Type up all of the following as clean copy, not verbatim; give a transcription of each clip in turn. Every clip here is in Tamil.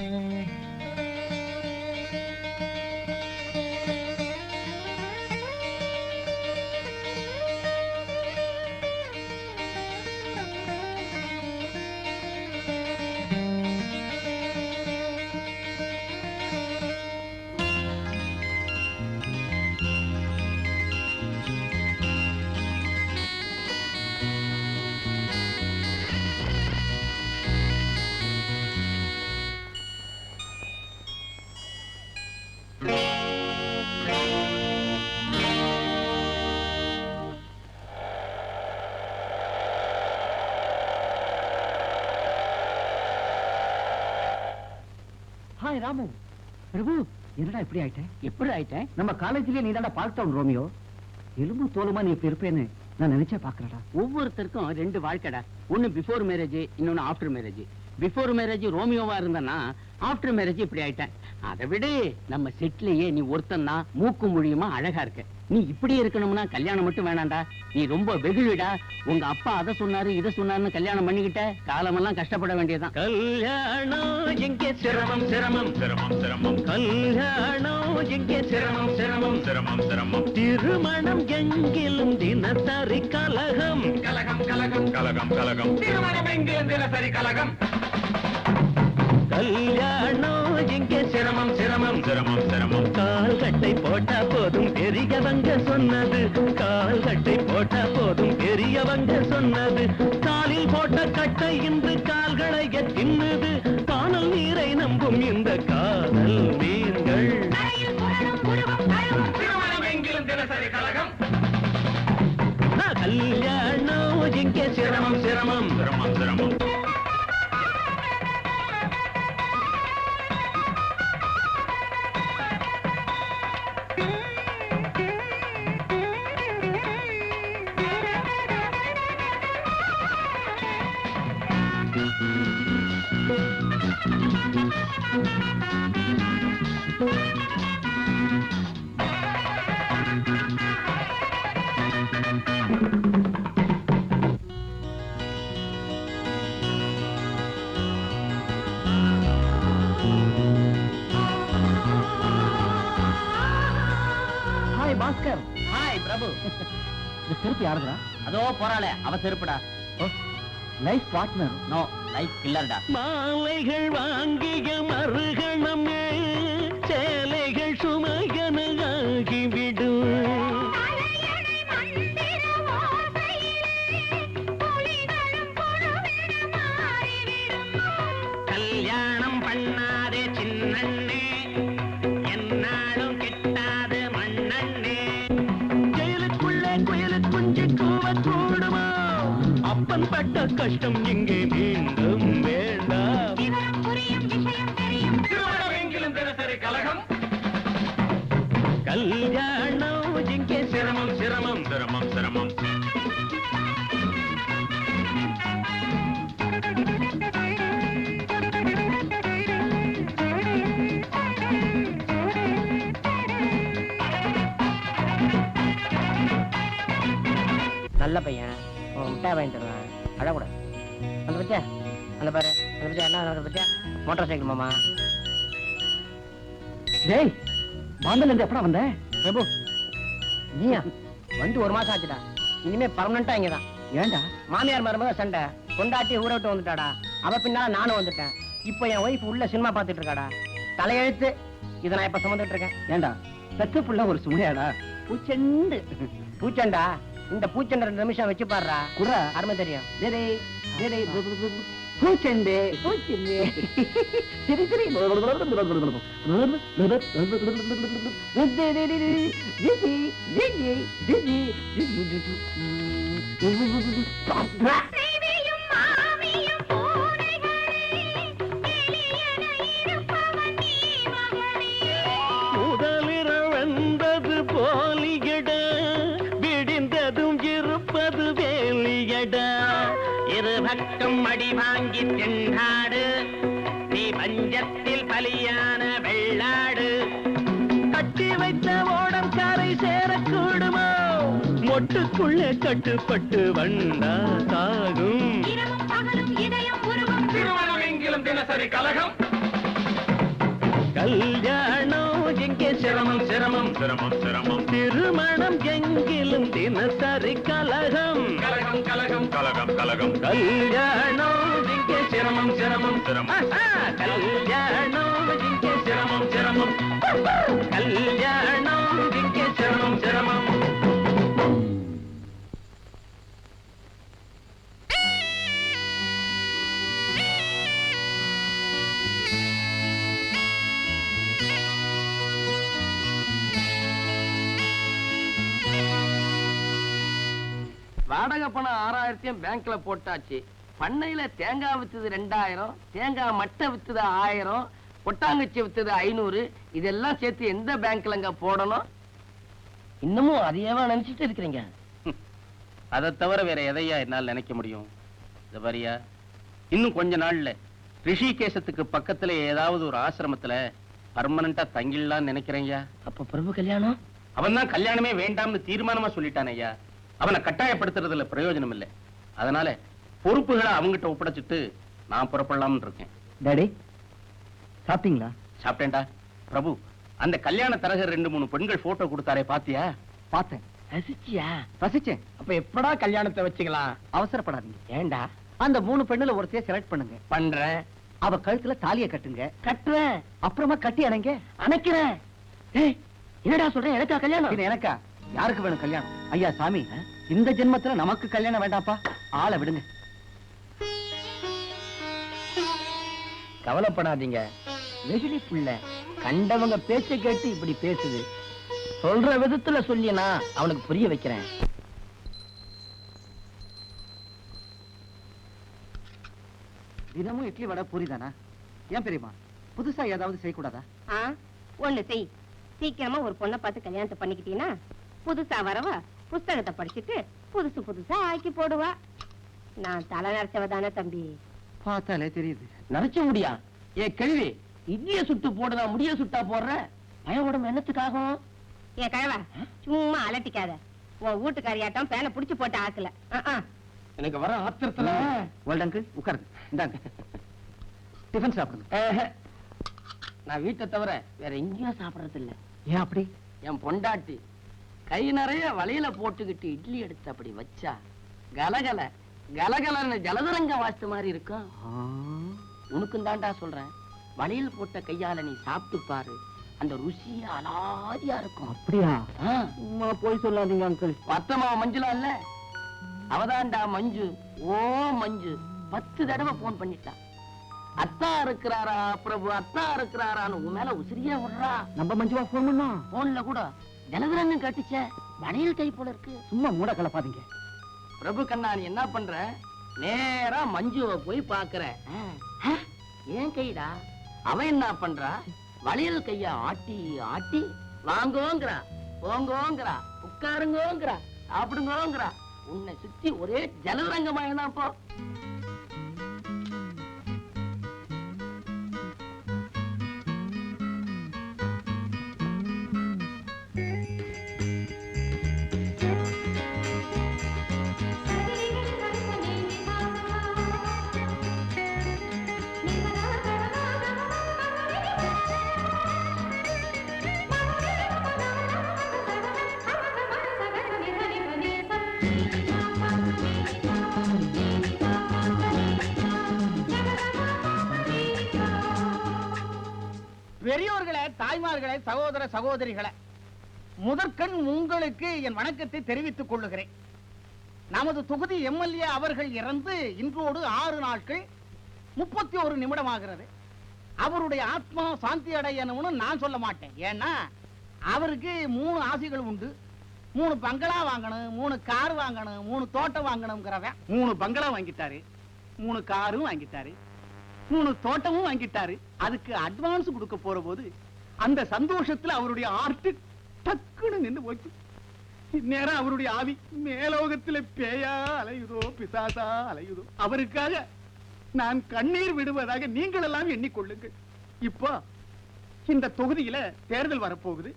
ஹாய் ராமு. பிரபு, என்னடா இப்படி ஆயிட்டேன்? எப்படி ஆயிட்டேன்? நம்ம காலேஜ்லயே நீ தானடா பார்க்டவுன் ரோமியோ. எலும்பு தோலுமா நீ இப்படி இருப்பேன்னு நான் நினைச்சே பாக்குறடா. ஒவ்வொருத்தருக்கும் ரெண்டு வாழ்க்கைடா. ஒன்னு பிஃபோர் மேரேஜ், இன்னொன்னு ஆஃப்டர் மேரேஜ். பிஃபோர் மேரேஜ் ரோமியோவா இருந்தனா, ஆஃப்டர் மேரேஜ் இப்படி ஆயிட்டேன். அதை விட நம்ம செட்லயே நீ ஒருத்தன் தான் மூக்கு மொழியுமா அழகா இருக்க. நீ இப்படி இருக்கணும்னா கல்யாணம் மட்டும் வேணாண்டா. நீ ரொம்ப வெகுளிடா. உங்க அப்பா அதை சொன்னாரு இதை சொன்னாருன்னு கல்யாணம் பண்ணிக்கிட்ட காலமெல்லாம் கஷ்டப்பட வேண்டியதான். கல்யாணம் எங்கே சிரமம் சிரமம் சிரமம் சிரமம். கல்யாணம் எங்கே சிரமம் சிரமம் சிரமம் சிரமம். திருமணம் எங்கிலும் தினசரி கலகம் கலகம் கலகம் கலகம் கலகம். திருமணம் எங்கிலும் தினசரி கலகம். கல்யாணம் எங்கே சிரமம் சிரமம் சிரமம் சிரமம். கால்கட்டை போட்டா போதும் பெரியவங்க சொன்னது. கால்கட்டை போட்டா போதும் பெரியவங்க சொன்னது. காலில் போட்ட கட்டை இன்று கால்களை தின்னுது. காணல் நீரை நம்பும் இந்த காதல் மீன்கள். திருமணம் எங்கிலும் தினசரி கலகம். கல்யாணம் எங்கே சிரமம் சிரமம் சிரமம் சிரமம். ஹாய் பாஸ்கர். ஹாய் பிரபு. இந்த செருப்பு யாருடா? அதோ போறாளே அவ செருப்புடா. Life partner. நோ, லைஃப் கில்லர்டா. மாலைகள் வாங்கிய மறுகணமே சேலைகள் சுமையன ஆகிவிடும். கல்யாணம் பண்ணாதே சின்னண்ணே, என்னாலும் கிட்டாது மண்ணண்ணே. ஜெயிலுக்குள்ளே குயிலு குஞ்சு கூவ கூடுமா? அப்பன் பட்ட கஷ்டம் இங்கே மீண்டும் வேண்டாம். திருமணம் எங்கிலும் தினசரி கலகம். கல்யாணம் இங்கே சிரமம் சிரமம் சிரமம் சிரமம். நல்ல பையன், மிட்டாய் வாங்கி தருவேன், அழக்கூடாது. அந்த பத்தியா, அந்த பாரு, அந்த பத்தியா என்ன பத்தியா, மோட்டார் சைக்கிள் மாமா. டேய், பாம்பேல இருந்து எப்படா வந்த? பிரபு, நீயா வந்து ஒரு மாசம் ஆச்சுடா. இனிமே பர்மனண்டா இங்கதான். ஏண்டா? மாமியார் மருமக சண்டை, கொண்டாட்டி ஊரை விட்டு வந்துட்டாடா. அவ பின்னால நானும் வந்துட்டேன். இப்போ என் ஒய்ஃப் உள்ள சினிமா பாத்துட்டு இருக்காடா. தலையெழுத்து. இதை நான் இப்ப சுமந்துட்டு இருக்கேன். ஏண்டா, பெத்த புள்ள ஒரு சுமையாடா? பூச்செண்டு. பூச்சண்டா, இந்த பூச்சண்டை 2 நிமிஷம் வச்சு பாடுறா. குறா அருமை தெரியும். பூச்செண்டு பூச்செண்டு. சரி சரி. முதலிரவென்பது போலியட, விடிந்ததும் இருப்பது வேலியட. இருபக்கம் அடி வாங்கி தென்னாடு, நீ பஞ்சத்தில் பலியான வெள்ளாடு. கட்டி வைத்த ஓடம் காரை சேரக்கூடுமோ? மொட்டுக்குள்ளே கட்டுப்பட்டு வண்டா சாகும். இரவும் பகலும் இதயம் உருவும். திருமணம் எங்கிலும் தினசரி கலகம். கல்யாணம் எங்கே சிரமம் சிரமம் சிரமம் சிரமம் திருமணம் எங்கிலும் தினசரி கலகம் கலகம் கலகம் கலகம் கலகம் கல்யாணம் எங்கே சிரமம் சிரமம் சிரமம் கல்யாணம் எங்கே சிரமம் சிரமம் கல்யாணம் எங்கே சிரமம் சிரமம். வாடகை பணம் 6000 பேங்க்ல போட்டாச்சு. பண்ணையில தேங்காய் வித்தது 2000, தேங்காய் மட்டை வித்தது 1000, கொட்டாங்குச்சி வித்தது 500. இதெல்லாம் சேர்த்து எந்த பேங்க்லங்க போடணும்? இன்னமும் அதையேவா நினைச்சிட்டு இருக்கிறீங்க? அதை தவிர வேற எதையா என்னால் நினைக்க முடியும்? இந்த பாரியா, இன்னும் கொஞ்ச நாள்ல ரிஷிகேசத்துக்கு பக்கத்துல ஏதாவது ஒரு ஆசிரமத்துல பர்மனண்டா தங்கிடலாம்னு நினைக்கிறேன்யா. அப்ப பிரபு கல்யாணம்? அவன் தான் கல்யாணமே வேண்டாம்னு தீர்மானமா சொல்லிட்டான் ஐயா. அவனை கட்டாயப்படுத்துறதுல பிரயோஜனம் இல்லை. அதனால பொறுப்புகளை அவங்கிட்ட ஒப்படைச்சிட்டு நான் புறப்படலாம்னு இருக்கேன். டாடி சாப்பிட்டீங்களா? சாப்பிட்டேன்டா. பிரபு, அந்த கல்யாண தரகர் 2-3 பெண்கள் போட்டோ கொடுத்தாரே, பாத்தியா? பார்த்தேன். ரசிச்சியா? ரசிச்சேன். அப்ப எப்படா கல்யாணத்தை வச்சுக்கலாம்? அவசரப்படாதீங்க. ஏண்டா? அந்த 3 பெண்ணுல ஒருத்தைய செலக்ட் பண்ணுங்க. பண்றேன். அவ கழுத்துல தாலியை கட்டுங்க. கட்டுறேன். அப்புறமா கட்டி அணைங்க. அணைக்கிறேன். ஏய், என்னடா சொல்றேன்? எனக்கா கல்யாணம்? இது எனக்கா? யாருக்கு வேணும் கல்யாணம்? ஐயா சாமி, இந்த ஜென்மத்துல நமக்கு கல்யாணம் வேண்டாப்பா. ஆளை விடுங்க. கவலைப்படாதீங்க. வெகுளி புள்ள கண்டவங்க பேச்ச கேட்டு இப்படி பேசுது. சொல்ற விதத்துல சொல்லினா அவனுக்கு புரிய வைக்கிறேன். தினமும் இட்லி வடை பூரி தானா? ஏன் பெரியமா புதுசா ஏதாவது செய்யக்கூடாதா? ஒண்ணு செய். சீக்கிரமா ஒரு பொண்ணை பார்த்து கல்யாணத்தை பண்ணிக்கிட்டீங்கன்னா புதுசா வரவா புஸ்தகத்தை படிச்சுட்டு புதுசு புதுசா ஆக்கி போடுவா. நான் தலை நரைச்சவதானே தம்பி. பார்த்தாலே தெரியுது. நரைச்ச முடியா? ஏ கேள்வி, இட்லிய சுட்டு போடுதா முடிய சுட்டா போடுற? பயப்படும் என்னத்துக்காகும்? ஏ கழவா, சும்மா அலட்டிக்காத. உன் வீட்டுக்காரியாட்டம் பேனை புடிச்சு போட்டு ஆக்கல. எனக்கு வர ஆத்திரத்துல அங்கிள் உட்காருங்க. இந்தாங்க டிஃபன் சாப்பிடுங்க. நான் வீட்டை தவிர வேற எங்கேயும் சாப்பிடறது இல்ல. ஏன் அப்படி? என் பொண்டாட்டி கை நிறைய வலையில போட்டுக்கிட்டு இட்லி எடுத்து அப்படி வச்சா கலகல கலகலன்னு ஜலதரங்க வாஸ்து மாதிரி இருக்கும். உனக்கும் தாண்டா சொல்றேன். வலையில் போட்ட கையால நீ சாப்பிட்டு பாரு, அந்த ருசி அலாதியா இருக்கும். அப்படியா? போய் சொல்லாதீங்க அங்கிள். மத்தமா மஞ்சுலா இல்ல, அவதான்டா மஞ்சு. ஓ மஞ்சு 10 தடவை போன் பண்ணிட்டா. அத்தா இருக்கிறாரா பிரபு, அத்தா இருக்கிறாரான்னு உன் மேல உசிரியா விடுறா. நம்ம மஞ்சுவா போன் பண்ணா? போன்ல கூட ஜலதரன்னு கட்டிச்ச வளையல் கை போல இருக்கு. சும்மா மூட கலப்பாதீங்க. பிரபு கண்ணா, நீ என்ன பண்ற? நேரா மஞ்சுவை போய் பாக்குற. ஏன் கைடா? அவன் என்ன பண்றா? வளையல் கைய ஆட்டி ஆட்டி வாங்கோங்கிறா, போங்கோங்கிறா, உட்காருங்கோங்கிறா, சாப்பிடுங்கோங்கிறா. உன்னை சுத்தி ஒரே ஜலதரங்கமாயதான் போ. பெரியோர்களே, தாய்மார்களே, சகோதர சகோதரிகளே, முதற்கண் உங்களுக்கு என் வணக்கத்தை தெரிவித்துக் கொள்ளுகிறேன். நமது தொகுதி எம்எல்ஏ அவர்கள் இறந்து இன்றோடு 6 நாட்கள் 31 நிமிடமாகிறது. அவருடைய ஆத்மா சாந்தி அடையணும்னு நான் சொல்ல மாட்டேன். ஏன்னா அவருக்கு 3 ஆசைகள் உண்டு. 3 பங்களா வாங்கணும், 3 கார் வாங்கணும், 3 தோட்டம் வாங்கணுங்கிறவன் 3 பங்களா வாங்கிட்டாரு, 3 காரும் வாங்கிட்டாரு, 3 தோட்டமும் வாங்கிட்டாரு. அதுக்கு அட்வான்ஸ் கொடுக்க போற போது அந்த சந்தோஷத்துல அவருடைய ஆர்ட் டக்குன்னு நின்று போச்சு. இந்நேரம் அவருடைய ஆவி மேலோகத்துல பேயா அலையுதோ பிசாசா அலையுதோ. அவருக்காக நான் கண்ணீர் விடுவதாக நீங்கள் எல்லாம் எண்ணிக்கொள்ளுங்கள். இப்போ இந்த தொகுதியில தேர்தல் வரப்போகுது.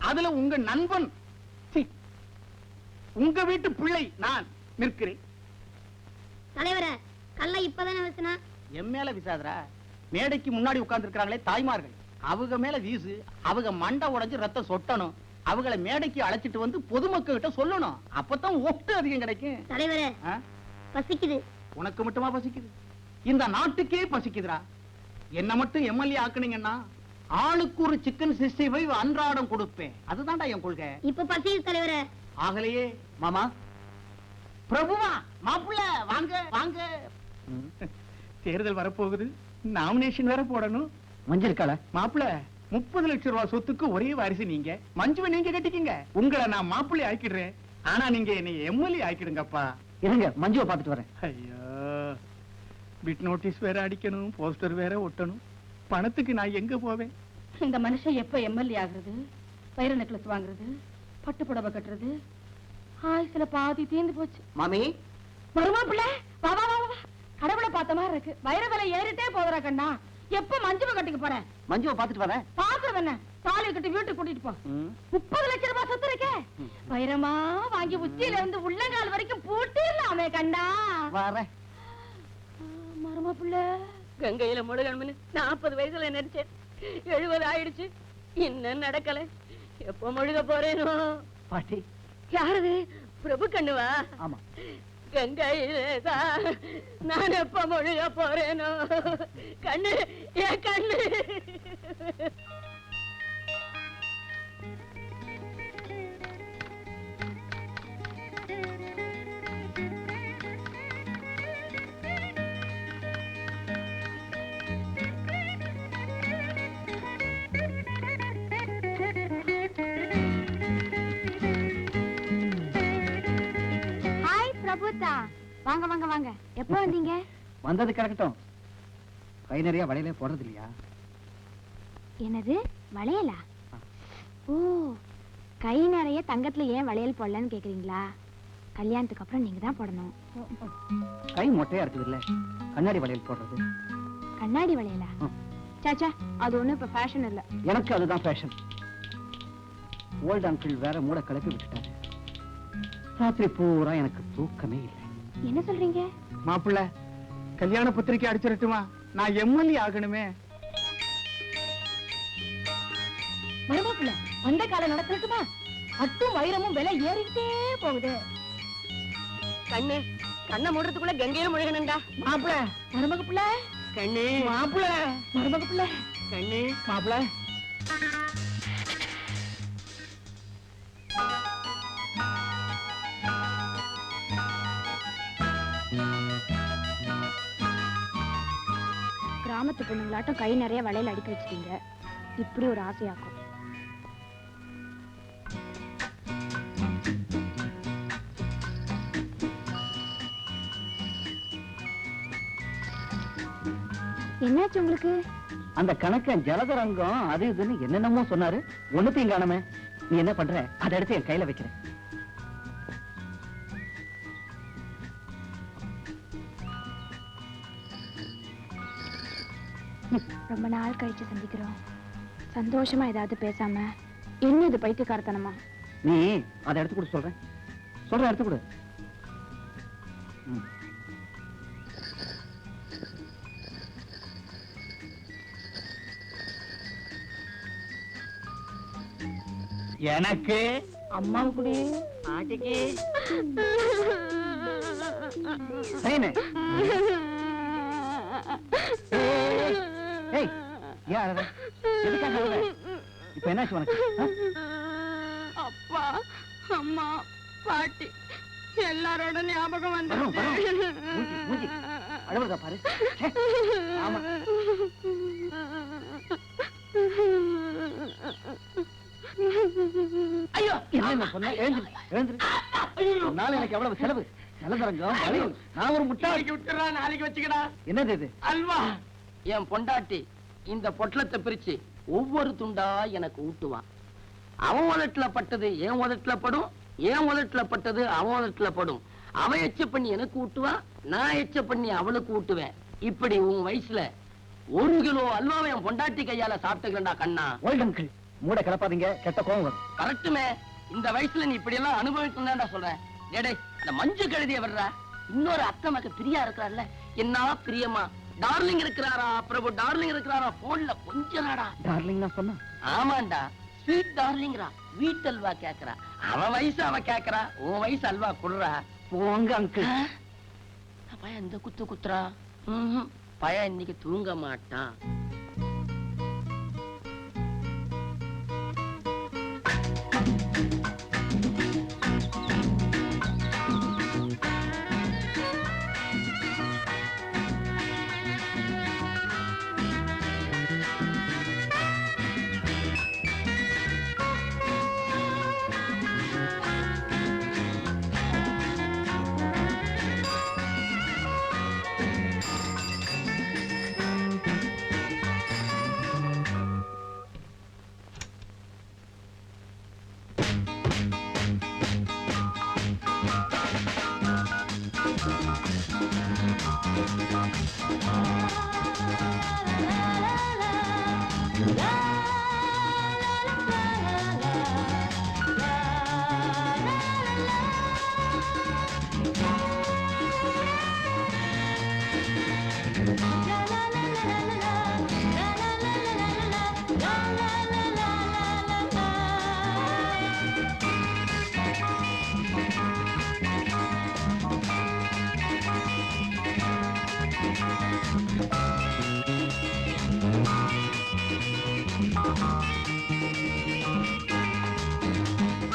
அதுல உங்க நண்பன், உங்க வீட்டு பிள்ளை நான் நிற்கிறேன். தலைவர கல்ல இப்பதானே வச்சனா? என் மேல விசாதரா. மேடைக்கு முன்னாடி உட்கார்ந்து இருக்கிறாங்களே தாய்மார்கள், அவங்க மேல வீசு, அவங்க மண்டை உடைஞ்சு ரத்தம் சொட்டணும். அவங்கள மேடைக்கு அழைச்சிட்டு வந்து பொதுமக்கள் கிட்ட சொல்லணும். அப்பதான் ஓட்டு அதிகம் கிடைக்கும். தலைவரே ஆ? பசிக்குது. உனக்கு மட்டுமா பசிக்குது? இந்த நாட்டுக்கே பசிக்குதுடா. என்ன மட்டும் எம்எல்ஏ ஆக்குனீங்கன்னா ஆளுக்கு ஒரு சிக்கன் 65 அன்றாடம் கொடுப்பேன். அதுதான்டா என் கொள்கை. இப்ப பசிக்குது தலைவரே. ஆகலையே மாமா. பிரபுவா, மாப்பிள்ள வாங்க வாங்க. தேர்தல் வரப்போகுது, நாமினேஷன் வேற போடணும். மஞ்சள் இருக்காள மாப்பிள்ள 30 லட்சம் ரூபாய் சொத்துக்கு ஒரே வாரிசு நீங்க. மஞ்சுவை நீங்க கட்டிக்கிங்க. உங்களை நான் மாப்பிள்ளை ஆக்கிடுறேன். ஆனா நீங்க என்னை எம்எல்ஏ ஆக்கிடுங்கப்பா. இருங்க, மஞ்சுவை பார்த்துட்டு வரேன். ஐயோ, பிட் நோட்டீஸ் வேற அடிக்கணும், போஸ்டர் வேற ஒட்டணும். பணத்துக்கு நான் எங்க போவேன்? இந்த மனுஷன் எப்ப எம்எல்ஏ ஆகுறது, வைர நெக்லஸ் வாங்குறது, பட்டு புடவை கட்டுறது, ஆயுசுல பாதி தீர்ந்து போச்சு. மாமி, வருமா பிள்ளை? வா வா வா வா. கடவுளை பார்த்த மாதிரி இருக்கு. வைர விலை ஏறிட்டே போதுரா கண்ணா. எப்ப மஞ்சுவை கட்டிக்க போற? மஞ்சுவை பார்த்துட்டு வரேன். பாக்குறது என்ன? தாலி கட்டி வீட்டுக்கு கூட்டிட்டு போ. 30 லட்சம் ரூபாய் சொத்து இருக்கே. வைரமா வாங்கி உச்சியில இருந்து உள்ளங்கால் வரைக்கும் பூட்டிடலாமே கண்ணா. வரேன். மருமா பிள்ளை கங்கையில முழுகணும்னு 40 வயசுல நினைச்சேன். 70 ஆயிடுச்சு, இன்னும் நடக்கல. எப்ப முழுக போறேனோ? பாட்டி யாரது? பிரபு கண்ணுவா? ஆமா. கங்கையிலேதான் நான் எப்ப முழுக போறேனோ? கண்ணு, என் கண்ணு. பிரபுதா, வாங்க வாங்க வாங்க. எப்போ வந்தீங்க? வந்தது கிடக்கட்டும். கை நிறைய வளையலே போடுறது இல்லையா? என்னது வளையலா? ஓ, கை நிறைய தங்கத்துல ஏன் வளையல் போடலன்னு கேக்குறீங்களா? கல்யாணத்துக்கு அப்புறம் நீங்க தான் போடணும். கை மொட்டையா இருக்குது இல்ல, கண்ணாடி வளையல் போடுறது. கண்ணாடி வளையலா? சாச்சா, அது ஒண்ணும் இப்ப ஃபேஷன் இல்ல. எனக்கு அதுதான் ஃபேஷன். ஓல்ட் அங்கிள் வேற மூட கிளப்பி விட்டுட்டாரு. ராத்திரி பூரா எனக்கு தூக்கமே இல்லை. என்ன சொல்றீங்க? மாப்பிள்ள, கல்யாண பத்திரிக்கை அடிச்சிடட்டுமா? நான் எம்எல்ஏ ஆகணுமே. மருமா பிள்ளை அந்த காலம் நடக்கட்டுமா? அட்டும் வைரமும் விலை ஏறிட்டே போகுது. கண்ணு, கண்ணை மூடுறதுக்குள்ள கங்கையில முழுகணும்டா. மாப்பிள்ள, மருமக பிள்ளை கண்ணு, மாப்பிள்ள, மருமக பிள்ளை கண்ணு, மாப்பிள்ள. கிராமத்து பொண்ணுங்களாட்டம் கை நிறைய வளையல் அடிக்க வச்சிட்டீங்க. இப்படி ஒரு ஆசையாக்கும். என்னாச்சு உங்களுக்கு? அந்த கணக்கன் ஜலதரங்கம் அது இதுன்னு என்னென்னமோ சொன்னாரு. ஒண்ணுத்தையும் காணுமே. நீ என்ன பண்ற? அதை எடுத்து என் கையில வைக்கிறேன். ரொம்ப நாள் கழிச்சு சந்திக்கிறோம். சந்தோஷமா ஏதாவது பேசாம என்ன இது பைத்தியக்காரத்தனமா? நீ அதை எடுத்து கொடு. சொல்றேன் எடுத்து கொடு. எனக்கு அம்மாவுக்கு பாட்டிக்கு சைனு. ஏய், ஏன் அழற? எதுக்காக அழற? இப்ப என்னாச்சு உனக்கு? அப்பா, அம்மா, பாட்டி எல்லாரோட ஞாபகம் வந்து வரும், வரும். மூஞ்சி, அழுவுறதா பாரு. ச்சே, ஆமா. ஐயோ, என்ன சொன்ன? எழுந்திரு. நாளை எனக்கு எவ்வளவு செலவு? ஜலதரங்கம், வளையல். நான் ஒரு முட்டாள். நாளைக்கு விட்டுறா, நாளைக்கு வச்சுக்கடா. என்னது இது? அல்வா. என் பொண்டாட்டி இந்த பொட்டலத்தை பிரிச்சு ஒவ்வொரு துண்டா எனக்கு ஊட்டுவான். அவன் உதட்டுல பட்டது என் உதட்டுல படும், என் உதட்டுல பட்டது அவன் உதட்டுல படும். அவன் எச்ச பண்ணி எனக்கு ஊட்டுவான், நான் எச்ச பண்ணி அவளுக்கு ஊட்டுவேன். இப்படி உன் வயசுல 1 கிலோ அல்வாவை என் பொண்டாட்டி கையால சாப்பிட்டுக்கிறா கண்ணா. ஓல்ட் அங்கிள், மூட கிளப்பாதீங்க, கெட்ட கோவம் வரும். கரெக்டுமே. இந்த வயசுல நீ இப்படி எல்லாம் அனுபவிக்கணும்டா சொல்றேன். டேடே, இந்த மஞ்சு கழுதிய வர்றா. இன்னொரு அத்தை மக பிரியா இருக்கிறாள்ல, என்ன பிரியமா டார்லிங் இருக்கிறாரா பிரபு, டார்லிங் இருக்கிறாரா, போன்ல கொஞ்சம்டா. டார்லிங் நான் சொன்னா ஆமாண்டா, ஸ்வீட் டார்லிங்ரா, வீட்டு அல்வா கேக்குறா. அவன் வயசு அவ கேக்குறா, உன் வயசு அல்வா குடுறா. போங்க அங்கிள். பையன் இந்த குத்து குத்துறா. பையன் இன்னைக்கு தூங்க மாட்டான்.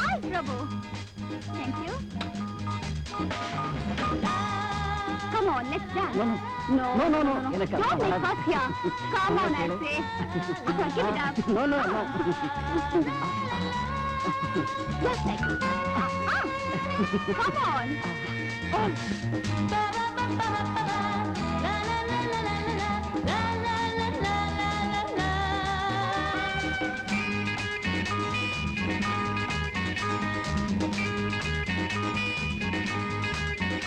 Hi, Prabhu. Thank you. Come on, let's dance. No. எனக்கு Don't make fuss here. Come on, I say. Give it up. No. Just like this. Come on.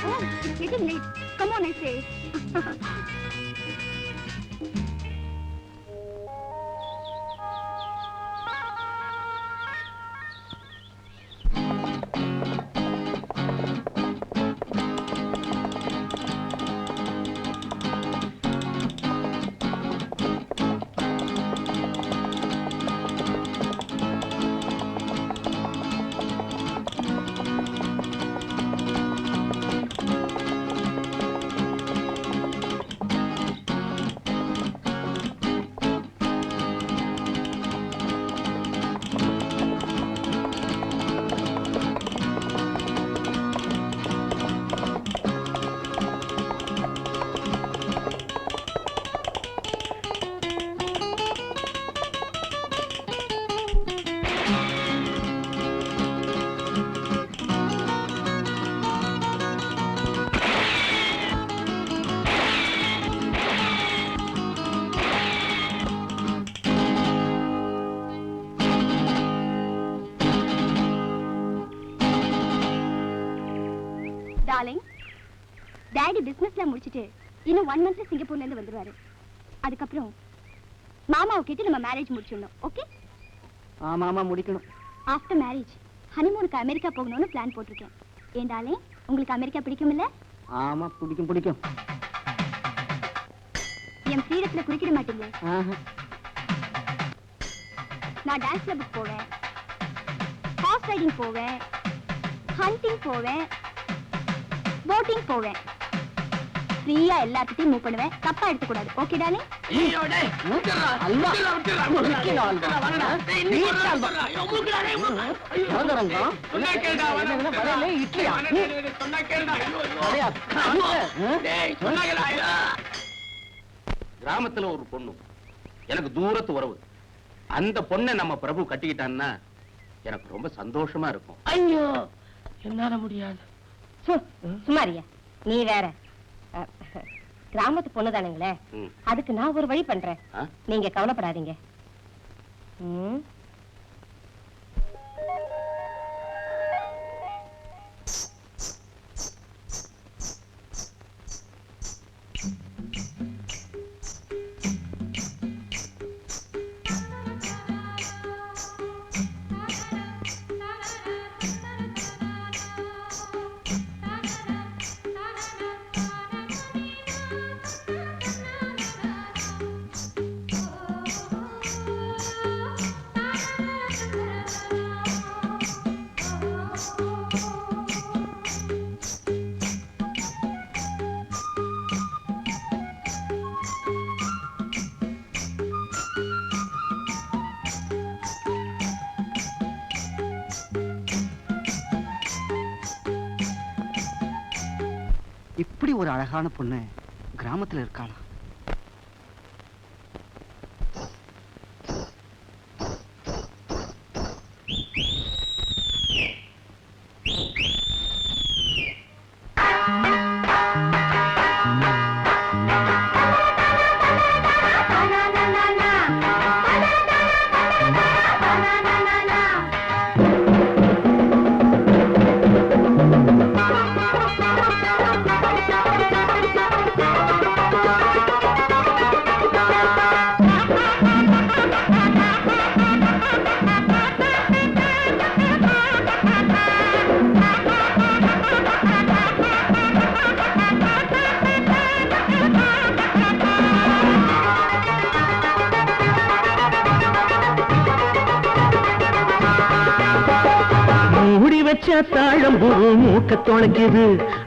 Oh, it's getting late. Come on, I say. Darling, Daddy businessல முடிச்சிட்டு இன்னும் 1 monthல சிங்கப்பூர்ல இருந்து வந்துருவாரு. அதுக்கப்புறம் மாமாவை கேட்டு நம்ம மேரேஜ் முடிச்சிடணும். ஓகே? ஆமா முடிக்கணும். ஆஃப்டர் மேரேஜ் ஹனிமூனுக்கு அமெரிக்கா போகணும்னு பிளான் போட்டிருக்கேன். ஏன் டார்லிங், உங்களுக்கு அமெரிக்கா பிடிக்கும் இல்ல? ஆமா பிடிக்கும். என் ஃப்ரீடத்துல குடிக்கிட மாட்டீங்க. நான் டான்ஸ் கிளப்புக்கு போவேன், ஹார்ஸ் ரைடிங் போவேன், ஹண்டிங் போவேன், போட்டிங் போவேன். ஃப்ரீயா எல்லாத்துட்டையும் மூவ் பண்ணுவேன். தப்பா எடுத்துக்கூடாது. Okay darling? கிராமத்துல ஒரு பொண்ணு எனக்கு தூரத்து உறவு. அந்த பொண்ணை நம்ம பிரபு கட்டிக்கிட்டான்னா எனக்கு ரொம்ப சந்தோஷமா இருக்கும். ஐயோ, என்னால முடியாது. சுமாரியா, நீ வேற. கிராமத்து பொண்ணு தானுங்களே, அதுக்கு நான் ஒரு வழி பண்றேன். நீங்க கவலைப்படாதீங்க. இப்படி ஒரு அழகான பொண்ணு கிராமத்துல இருக்காளா? தாழம்பூ மூக்க தொலைக்குது,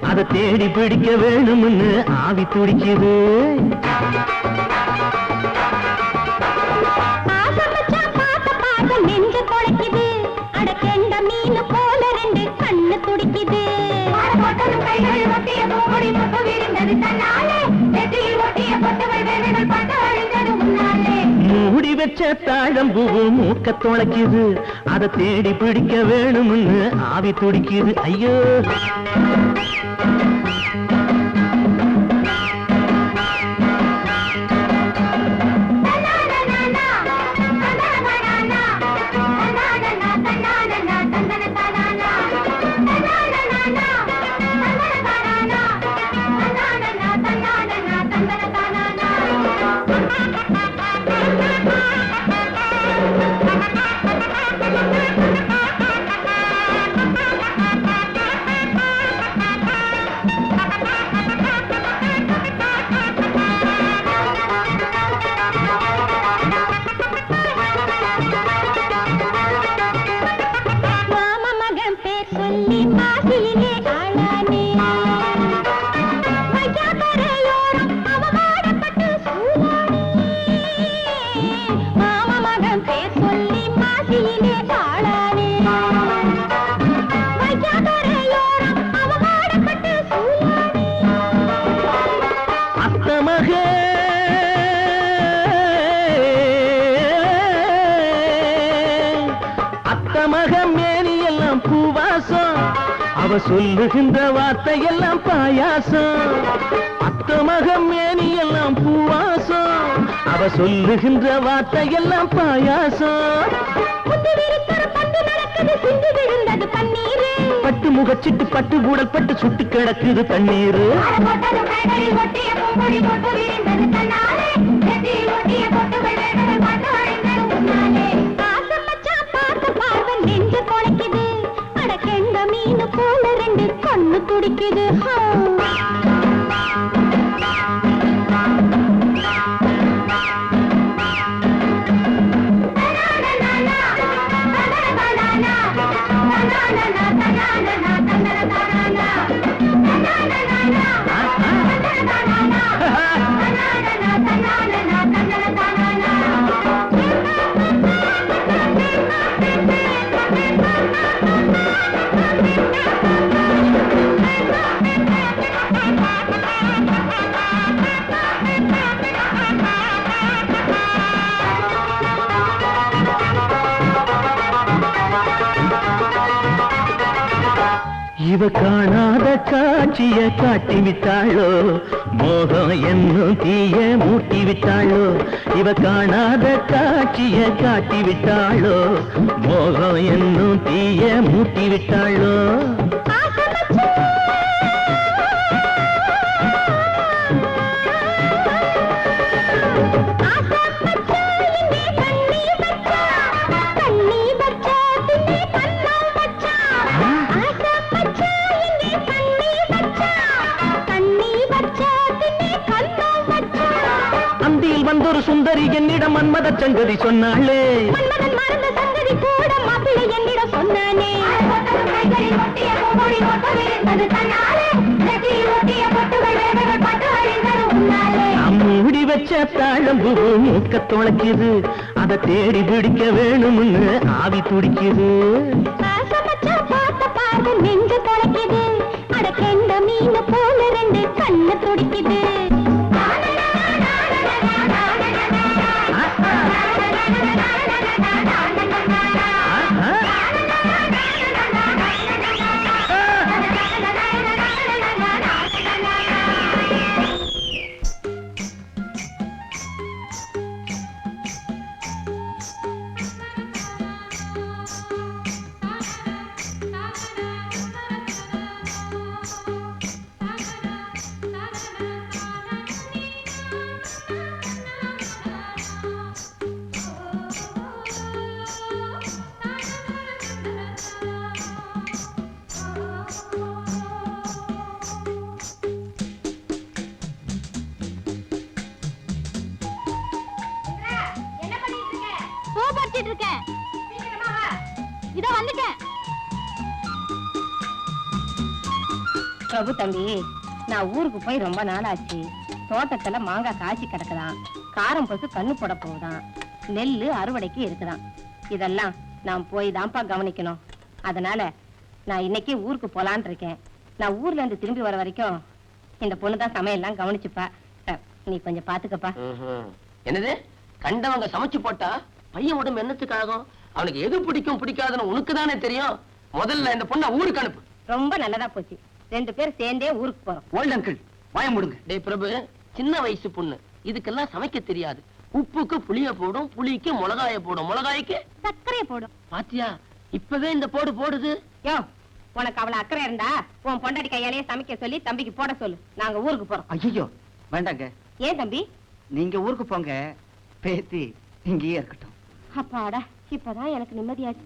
அதை தேடி பிடிக்க வேணும்னு ஆவி துடிக்குது. நெஞ்சு தொலைக்குது, அட கெண்ட மீன் போல ரெண்டு கண்ணு துடிக்குது. மூடி வச்ச தாழம்பூ மூக்க தொலைக்குது, அதை தேடி பிடிக்க வேணும்னு ஆவி துடிக்குது. ஐயோ அவ சொல்லுகின்ற வார்த்தையெல்லாம் பாயாசம். அத்த மகம் மேனி எல்லாம் பூவாசம், அவ சொல்லுகின்ற வார்த்தையெல்லாம் பாயாசம். பட்டு முகச்சிட்டு பட்டு கூடல் பட்டு சுட்டு கிடக்குது தண்ணீர். நெஞ்சு கொலைக்குது, அட கெண்ட மீன் போல ரெண்டு கண்ணு துடிக்குது. இவ காணாத காட்சிய காட்டி விட்டாளோ, மோகம் என்னும் தீய மூட்டி விட்டாளோ. இவ காணாத காட்சிய காட்டி விட்டாளோ, மோகம் என்னும் தீய மூட்டி விட்டாளோ. வந்தொரு சுந்தரி என்னிடம் மன்மத சங்கதி சொன்னாளே, என்னிடம் சொன்னானே. மூடி வச்ச தாழம்பூ மூக்க தொலைக்குது, அதை தேடி பிடிக்க வேணும்னு ஆவி துடிக்குது. நெஞ்சு தொலைக்குது, அட கெண்ட மீன் போல ரெண்டு கண்ணு துடிக்குது இருக்கேன். இதோ வந்துட்டேன். பிரபு தம்பி, நான் ஊருக்கு போய் ரொம்ப நாள் ஆச்சு. தோட்டத்துல மாங்காய் காய்ச்சி கிடக்குதான், காரம் பசு கண்ணு போட போகுதான், நெல்லு அறுவடைக்கு இருக்குதான். இதெல்லாம் நான் போய் தான்ப்பா கவனிக்கணும். அதனால நான் இன்னைக்கு ஊருக்கு போலான் இருக்கேன். நான் ஊர்ல இருந்து திரும்பி வர வரைக்கும் இந்த பொண்ணுதான் சமையல்லாம் கவனிச்சுப்பா. நீ கொஞ்சம் பாத்துக்கப்பா. என்னது, கண்டவங்க சமைச்சு போட்டா பையன் உடம்பு என்னத்துக்கு ஆகும்? அவனுக்கு எது பிடிக்கும் பிடிக்காதுன்னு உனக்கு தானே தெரியும். முதல்ல இந்த பொண்ணை ஊருக்கு அனுப்பு. ரொம்ப நல்லதா போச்சு, 2 பேர் சேர்ந்தே ஊருக்கு போறோம். ஓல்ட் அங்கிள், வாய முடுங்க. டேய் பிரபு, சின்ன வயசு பொண்ணு, இதுக்கெல்லாம் சமைக்க தெரியாது. உப்புக்கு புளிய போடும், புளிக்கு மிளகாய போடும், மிளகாய்க்கு சர்க்கரைய போடும். பாத்தியா, இப்பவே இந்த போடு போடுது. யோ, உனக்கு அவளை அக்கறை இருந்தா உன் பொண்டாட்டி கையாலேயே சமைக்க சொல்லி தம்பிக்கு போட சொல்லு. நாங்க ஊருக்கு போறோம். ஐயோ வேண்டாங்க. ஏன் தம்பி? நீங்க ஊருக்கு போங்க, பேத்தி இங்கேயே இருக்கட்டும். அப்பாடா, இப்பதான் எனக்கு நிம்மதியாச்சு.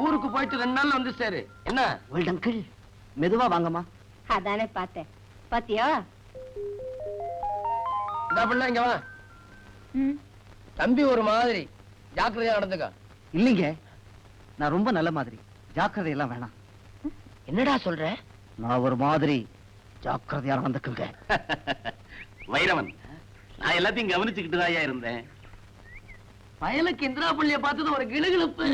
ஊருக்கு போயிட்டு 2 நாள்ல வந்து சேரு. என்ன ஓல்ட் அங்கிள், மெதுவா வாங்கம்மா. அதானே பார்த்தேன். பாத்தியா, இந்த பிள்ளை இங்க வா. தம்பி ஒரு மாதிரி ஜாக்கிரதையா நடந்துக்க. இல்லைங்க, நான் ரொம்ப நல்ல மாதிரி, ஜாக்கிரதை எல்லாம் வேணாம். என்னடா சொல்ற? நான் ஒரு மாதிரி, ஜாக்கிரதையா நடந்துக்குங்க. வைரவன், நான் எல்லாத்தையும் கவனிச்சுக்கிட்டு தான் இருந்தேன். பயலுக்கு இந்திரா பள்ளிய பார்த்தது ஒரு கிளுகிழப்பு.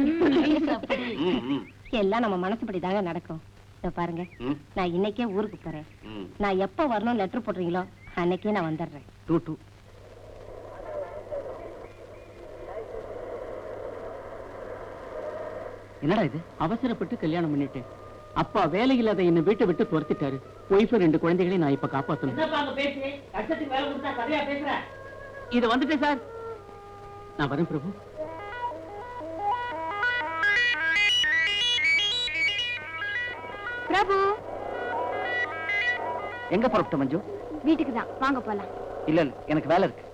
எல்லாம் நம்ம மனசுப்படி தாங்க நடக்கும். இதோ பாருங்க, ம். நான் இன்னைக்கே ஊருக்கு போறேன். ம். நான் எப்ப வரணும் லெட்டர் போடுறீங்களோ அன்னைக்கே நான் வந்துடுறேன். 2-2. என்னடா இது? அவசரப்பட்டு கல்யாணம் பண்ணிட்டேன். அப்பா வேலை இல்லாத என்ன வீட்டை விட்டு துரத்திட்டாரு. ஒய்ஃப் 2 குழந்தைகளை நான் இப்ப காப்பாத்தணும். இது வந்துட்டேன் சார். நான் வரேன் பிரபு. பிரபு, எங்க புறப்பட்ட மஞ்சு? வீட்டுக்கு தான், வாங்க போலாம். இல்ல இல்ல, எனக்கு வேலை இருக்கு.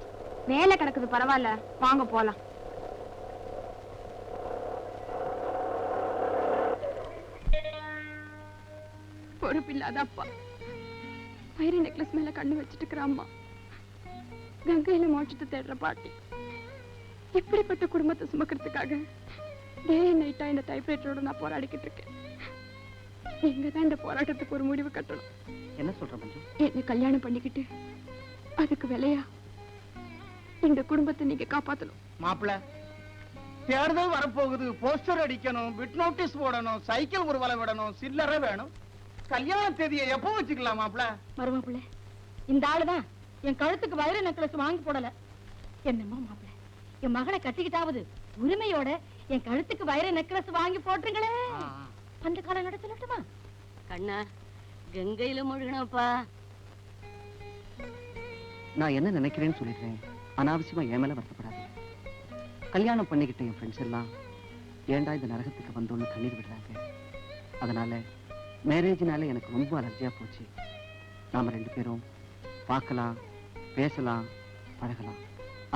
வேலை கிடக்குது, பரவாயில்ல, வாங்க போலாம். பொறுப்பில்லாத அப்பா, வைர நெக்லஸ் மேல கண்ணு வச்சிட்டு இருக்கிற அம்மா, கங்கையில மோட்சத்தை தேடுற பாட்டி, இப்படிப்பட்ட குடும்பத்தை சுமக்கிறதுக்காக டே நைட்டா இந்த டைப்ரைட்டரோட நான் போராடிக்கிட்டு இருக்கேன். நீங்க தான் இந்த போராட்டத்துக்கு ஒரு முடிவு கட்டணும். என்ன சொல்ற மஞ்சு? என்ன கல்யாணம் பண்ணிக்கிட்டு அதுக்கு விலையா இந்த குடும்பத்தை நீங்க காப்பாத்தணும். மாப்பிள்ள, தேர்தல் வரப்போகுது, போஸ்டர் அடிக்கணும், பிட் நோட்டீஸ் போடணும், சைக்கிள் ஊர்வல விடணும், சில்லறை வேணும். கல்யாண தேதியை எப்போ வச்சுக்கலாம் மாப்பிள்ள? மருமப்புள்ள, இந்த ஆளுதான் என் கழுத்துக்கு வைர நெக்லஸ் வாங்கி போடல. என்னம்மா மாப்பிள்ள, என் மகனை கட்டிக்கிட்டாவது உரிமையோட என் கழுத்துக்கு வைர நெக்லஸ் வாங்கி போட்டுருங்களே. அந்த காலம் நட சொல்லட்டுமா? கண்ணா, கங்கையில முழுகணப்பா. நான் என்ன நினைக்கிறேன்னு சொல்லிடுறேன். அனாவசியமா என் மேல வருத்தப்படாது. கல்யாணம் பண்ணிக்கிட்ட என் ஃப்ரெண்ட்ஸ் எல்லாம் ஏண்டா இந்த நரகத்துக்கு வந்தோன்னு கண்ணீர் விடுறாங்க. அதனால மேரேஜ்னால எனக்கு ரொம்ப அலர்ஜியா போச்சு. நாம 2 பேரும் பார்க்கலாம், பேசலாம், பழகலாம்.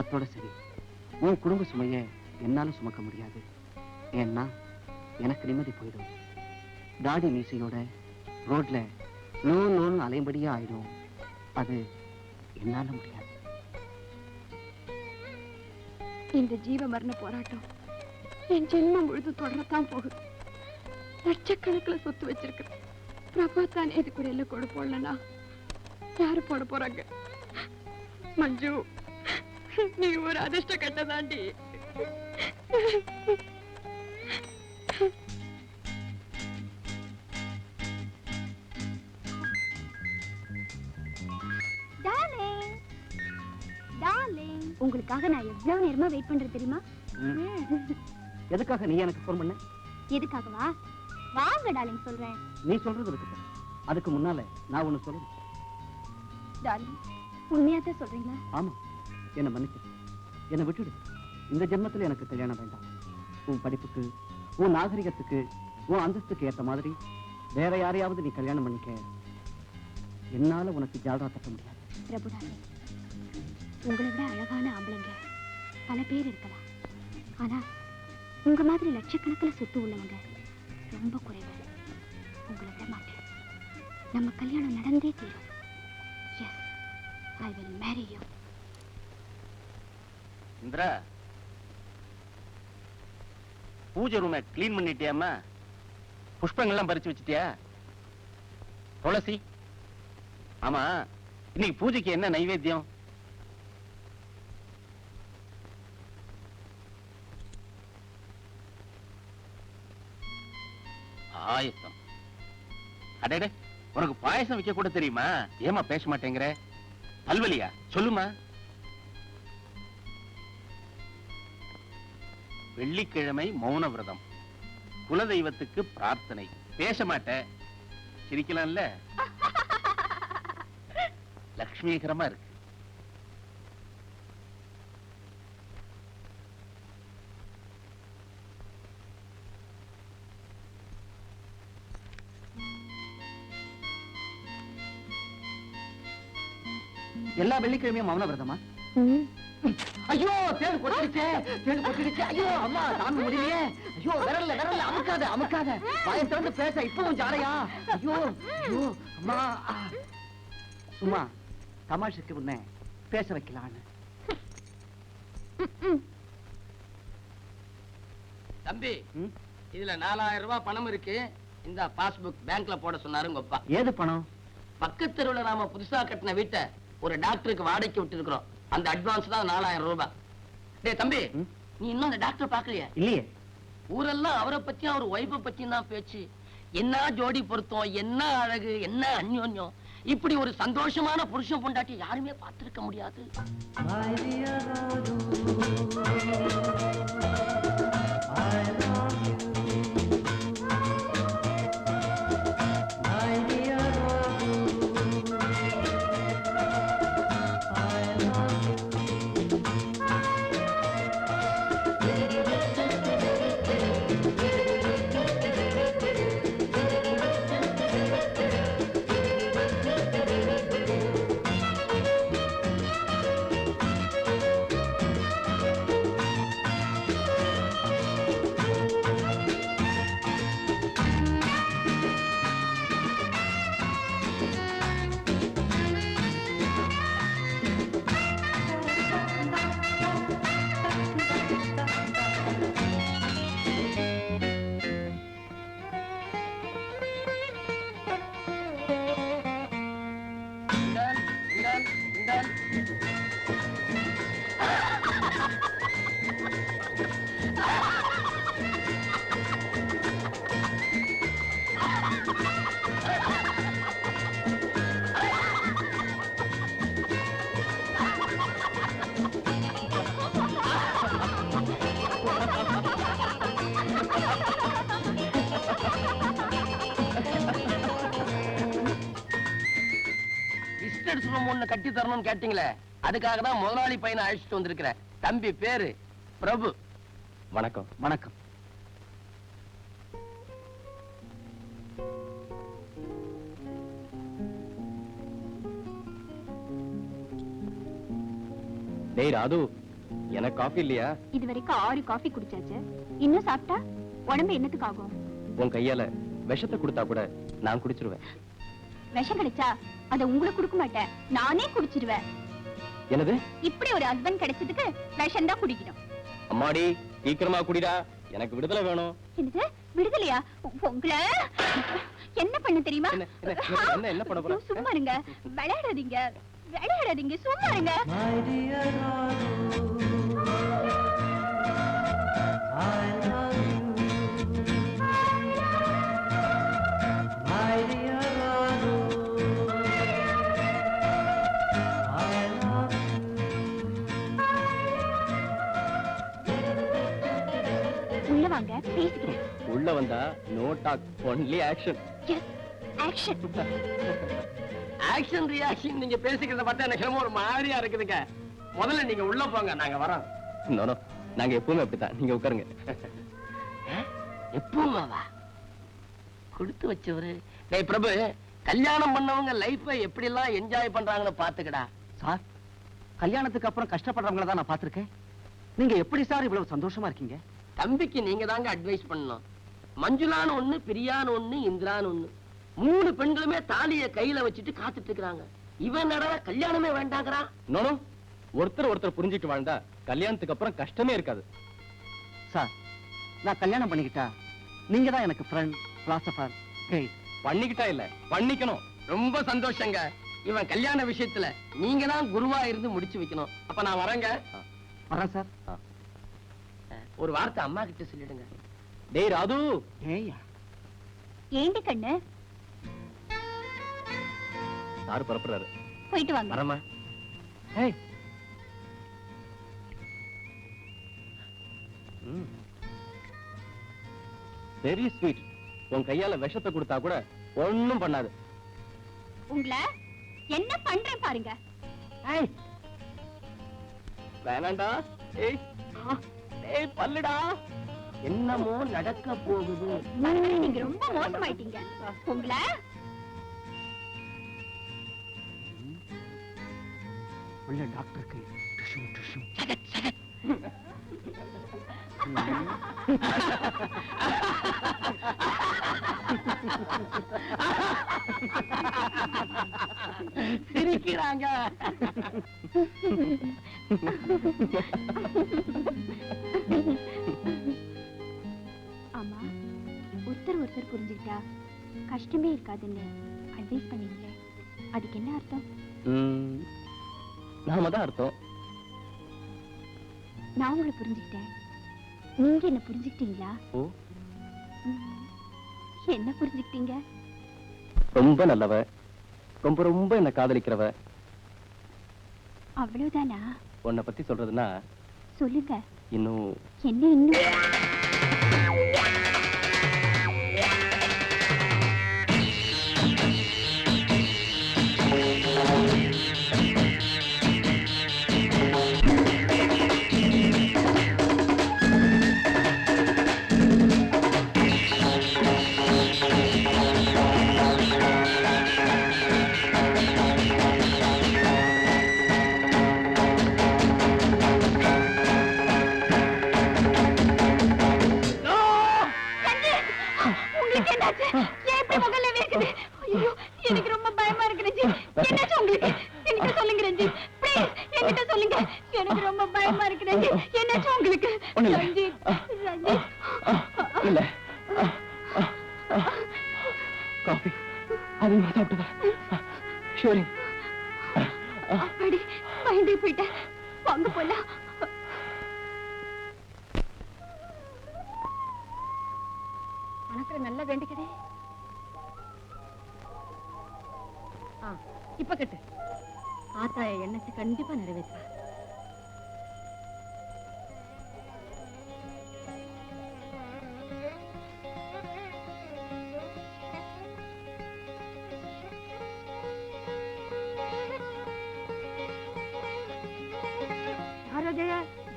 அத்தோட சரி, உன் குடும்ப சுமைய என்னால சுமக்க முடியாது. ஏன்னா எனக்கு நிம்மதி போயிடும். தாடி மீசையோட ரோட்ல லோன் அலைம்படியா ஆயிடும். அது என்னால முடியாது. இந்த ஜீவ மரண போராட்டம் என் ஜென்மம் முழுது தொடரத்தான் போகுது. லட்சக்கணக்கில் சொத்து வச்சிருக்கிறேன். பிரபா தானே இதுக்கு ஒரு எல்லை கொடு போடலன்னா யாரு போட போறாங்க? மஞ்சு, நீ ஒரு அதிர்ஷ்ட கட்டதாண்டி. உங்களுக்காக நான் எவ்வளவு நேரமா வெயிட் பண்றேன் தெரியுமா? எதுக்காக நீ எனக்கு போன் பண்ண? எதுக்காகவா? வாங்க டார்லிங் சொல்றேன். நீ சொல்றது இருக்கட்டும், அதுக்கு முன்னால நான் ஒண்ணு சொல்றேன். டார்லிங், உண்மையாதான் சொல்றீங்களா? ஆமா, என்ன மன்னிச்சு, என்னை விட்டுடு. இந்த ஜென்மத்துல எனக்கு கல்யாணம் வேண்டாம். உன் படிப்புக்கு, உன் நாகரிகத்துக்கு, உன் அந்தஸ்துக்கு ஏத்த மாதிரி வேற யாரையாவது நீ கல்யாணம் பண்ணிக்க. என்னால உனக்கு ஜால்ரா தட்ட முடியாது. பிரபு டார்லிங், உங்களை விட அழகான ஆம்பளைங்க பல பேர் இருக்கலாம். ஆனா உங்க மாதிரி லட்சக்கணக்கில் சொத்து உள்ளவங்க ரொம்ப குறைவு. உங்களை விட மாட்டேன். நம்ம கல்யாணம் நடந்தே தீரும். Yes, I will marry you. Indira, பூஜை ரூமை கிளீன் பண்ணிட்டியாமா? புஷ்பங்கள்லாம் பறிச்சு வச்சிட்டியா? துளசி, ஆமா, இன்னைக்கு பூஜைக்கு என்ன நைவேத்தியம்? பாயசம். அடடே, உனக்கு பாயசம் வைக்க கூட தெரியுமா? ஏமா பேச மாட்டேங்கிற? பல்வலியா? சொல்லுமா. வெள்ளிக்கிழமை மௌன விரதம், குலதெய்வத்துக்கு பிரார்த்தனை. பேச மாட்ட, சிரிக்கலாம்ல? லட்சுமிகரமா இருக்கு. எல்லா வெள்ளிக்கிழமையும் மௌன விரதமா? ஐயோ, தேடு கொட்டிடுச்சே, தேடு கொட்டிடுச்சே. ஐயோ அம்மா, தாங்க முடியலையே. ஐயோ, விரல்ல விரல்ல அமுக்காத அமுக்காத. வாயை திறந்து பேச இப்பவும் ஜாடையா? ஐயோ ஐயோ அம்மா. சும்மா தமாஷுக்கு உன்னை பேச வைக்கலான்னு. தம்பி, இதுல 4000 ரூபாய் பணம் இருக்கு. இந்த பாஸ்புக் பேங்க்ல போட சொன்னாரு உங்க அப்பா. ஏது பணம்? பக்கத்து தெருவுல நாம புதுசா கட்டின வீட்டை ஒரு டாக்டருக்கு வாடகைக்கு விட்டு இருக்கிறோம். அந்த அட்வான்ஸ் தான் 4000 ரூபாய். டேய் தம்பி, நீ இன்னும் அந்த டாக்டர் பாக்கலையே? இல்லையே. ஊரெல்லாம் அவரை பத்தி அவர் ஒய்ஃபை பத்தி தான் பேச்சு. என்ன ஜோடி பொருத்தம், என்ன அழகு, என்ன அந்யோன்யம். இப்படி ஒரு சந்தோஷமான புருஷன் பொண்டாட்டி யாருமே பார்த்திருக்க முடியாது. கட்டி தரணும்னு கேட்டீங்களே, அதுக்காக தான் முதலாளி பையனை அழைச்சிட்டு வந்திருக்கிறேன். தம்பி பேரு பிரபு. வணக்கம். வணக்கம். டேய் ராது, எனக்கு காஃபி இல்லையா? இது வரைக்கும் 6 காஃபி குடிச்சாச்சு. இன்னும் சாப்பிட்டா உடம்பு என்னத்துக்கு ஆகும்? உன் கையால விஷத்தை கொடுத்தா கூட நான் குடிச்சிருவேன். விஷம் கிடைச்சா அத உங்களுக்கு கொடுக்க மாட்டேன், நானே குடிச்சிருவேன். என்னது? இப்படி ஒரு ஹஸ்பண்ட் கிடைச்சதுக்கு விஷம் தான் குடிக்கணும். அம்மாடி, சீக்கிரமா குடிடா, எனக்கு விடுதலை வேணும். என்னது விடுதலையா? உங்களை என்ன பண்ண தெரியுமா? என்ன பண்ண போற? சும்மா இருங்க, விளையாடாதீங்க விளையாடாதீங்க, சும்மா இருங்க. உள்ள வாங்க பேசிக்கிறேன். உள்ள வந்தா no talk, only action. Yes, action. Action reaction நீங்க பேசிக்கிறத பார்த்தா எனக்கு என்னமோ ஒரு மாதிரியா இருக்குதுங்க. முதல்ல நீங்க உள்ள போங்க, நாங்க வரோம். நோ நோ, நாங்க எப்பவுமே அப்படித்தான். நீங்க உட்காருங்க. எப்பவுமாவா? கொடுத்து வச்சவரு. டேய் பிரபு, கல்யாணம் பண்ணவங்க லைஃபை எப்படி எல்லாம் என்ஜாய் பண்றாங்கன்னு பாத்துக்கடா. சார், கல்யாணத்துக்கு அப்புறம் கஷ்டப்படுறவங்கள தான் நான் பார்த்திருக்கேன். நீங்க எப்படி சார் இவ்வளவு சந்தோஷமா இருக்கீங்க? தம்பிக்கு நீங்க தாங்க அட்வைஸ் பண்ணணும். மஞ்சுளான்னு ஒண்ணு, பிரியான்னு ஒண்ணு, இந்திரான்னு ஒண்ணு, 3 பெண்களுமே தாலிய கையில வச்சுட்டு காத்துட்டு இருக்காங்க. இவன் நடவ கல்யாணமே வேண்டாங்கிறான். நோ நோ, ஒருத்தர் புரிஞ்சுட்டு வாழ்ந்தா கல்யாணத்துக்கு அப்புறம் கஷ்டமே இருக்காது. சார், நான் கல்யாணம் பண்ணிக்கிட்டா நீங்க தான் எனக்கு ஃப்ரெண்ட், பிலாசபர், கைட். பண்ணிக்கிட்டா இல்ல, பண்ணிக்கணும். ரொம்ப சந்தோஷங்க. இவன் கல்யாண விஷயத்துல நீங்க தான் குருவா இருந்து முடிச்சு வைக்கணும். அப்ப நான் வரேங்க. வரேன் சார். ஒரு வார்த்தை அம்மா கிட்ட சொல்லிடுங்க. டேய் ராது. ஏய்யா, ஏண்டி கண்ணு? சார் பரப்புறாரு. போயிட்டு வாங்க. வரமா. ஏய், வெரி ஸ்வீட். உன் கையால விஷத்தை கொடுத்தா கூட ஒண்ணும் பண்ணாது. உங்களை என்ன பண்றேன் பாருங்க. ஏய், வேணாண்டா. ஏய், ஏய் பல்லுடா. என்னமோ நடக்க போகுது. நீங்க ரொம்ப மோசமாயிட்டீங்க. உங்களை உள்ள டாக்டருக்கு டிஷ்யூ டிஷ்யூ. சிரிக்கிறாங்க. ஆமா, ஒருத்தர் புரிஞ்சுக்கிட்டா கஷ்டமே இருக்காதுன்னு அட்வைஸ் பண்ணீங்களே, அதுக்கு என்ன அர்த்தம்? நாம தான் அர்த்தம். நான் உங்களை புரிஞ்சுக்கிட்டேன், நீங்க என்ன புரிஞ்சுக்கிட்டீங்களா? ஓ, என்ன புரிஞ்சுக்கிட்டீங்க? ரொம்ப நல்லவ, ரொம்ப ரொம்ப என்ன காதலிக்கிறவ. அவ்வளவுதானா? உன்னை பத்தி சொல்றதுன்னா சொல்லுங்க. இன்னும் என்ன இன்னும்? எனக்கு ரொம்ப பயமா இருக்கு ரஞ்சி. என்னாச்சு உங்களுக்கு? என்கிட்ட சொல்லுங்க ரஞ்சி, ப்ளீஸ் என்கிட்ட சொல்லுங்க. எனக்கு ரொம்ப பயமா இருக்கு ரஞ்சி. என்னாச்சு உங்களுக்கு? ரஞ்சி, ரஞ்சி. இல்ல, காஃபி அதிகமா சாப்பிட்டு ஷூரிங். அப்படி பயந்தே போயிட்டேன். வாங்க போலாம். மனசுல நல்லா வேண்டிக்கதே. இப்ப கட்டு. ஆத்தாய எண்ணத்தை கண்டிப்பா நிறைவேற்ற.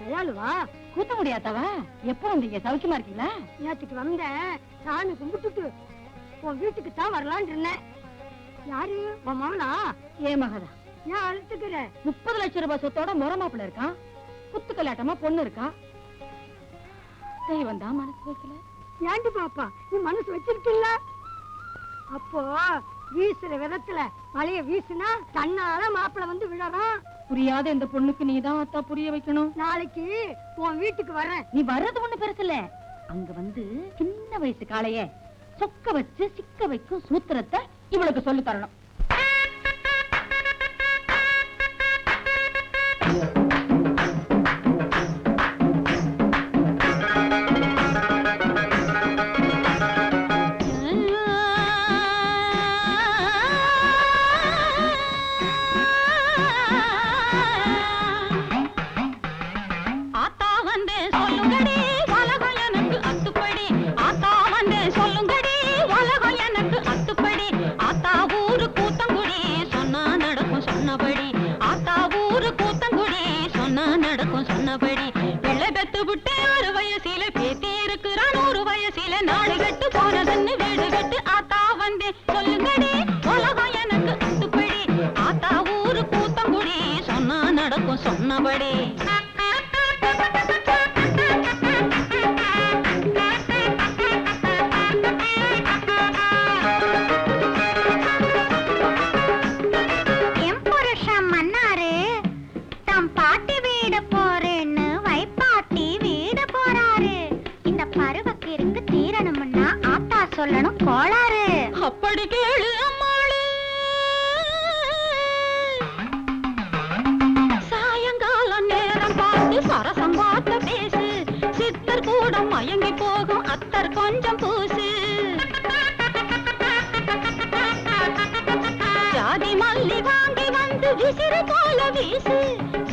தயாளுவா? கூத்த முடியாதவா? எப்ப வந்தீங்க? சௌக்கியமா இருக்கீங்களா? நேற்றுக்கு வந்தேன். சாமி கும்பிட்டுட்டு உன் வீட்டுக்கு தான் வரலான் இருந்தேன். யாரு? உன் மகனா? ஏன் மகனா? ஏன் அழுத்துக்கிற? 30 லட்சம் ரூபாய் சொத்தோட முறமாப்பிள்ள இருக்கான். குத்து கலாட்டமா பொண்ணு இருக்கா. தெய்வம் தான் மனசு வைக்கல. ஏண்டி பாப்பா, நீ மனசு வச்சிருக்கீல்ல? அப்போ வீசுற விதத்துல மழைய வீசுனா தன்னால மாப்பிள்ள வந்து விழறான். புரியாத இந்த பொண்ணுக்கு நீதான் அத்தா புரிய வைக்கணும். நாளைக்கு உன் வீட்டுக்கு வர்றேன். நீ வர்றது ஒண்ணு பெருசு இல்ல. அங்க வந்து சின்ன வயசு காளைய சொக்க வச்சு சிக்க வைக்கும் சூத்திரத்தை இவளுக்கு சொல்லி தரணும். ஆத்தா வந்து சொல்லுங்கடி, கலகம் எனக்கு அத்த நடக்கும் சொன்னபடி பிள்ளை பெத்து விட்டு 6 வயசில பேத்தி இருக்கிறான் 100 வயசில நாடு கட்டு போனதுன்னு வீடு கட்டு ஆத்தா வந்தேன் சொல்லுங்கடி உலகம் எனக்கு அத்துப்படி ஆத்தா ஊரு கூத்தங்குடி சொன்னா நடக்கும் சொன்னபடி சொல்லணும் கோளாறு அப்படி கேளு அம்மாளே சாயங்காலம் நேரம் பார்த்து சரசம் பார்த்து பேசு சித்தர் கூட மயங்கி போகும் அத்தர் கொஞ்சம் பூசு ஜாதி மல்லி வாங்கி வந்து விசிறு போல வீசு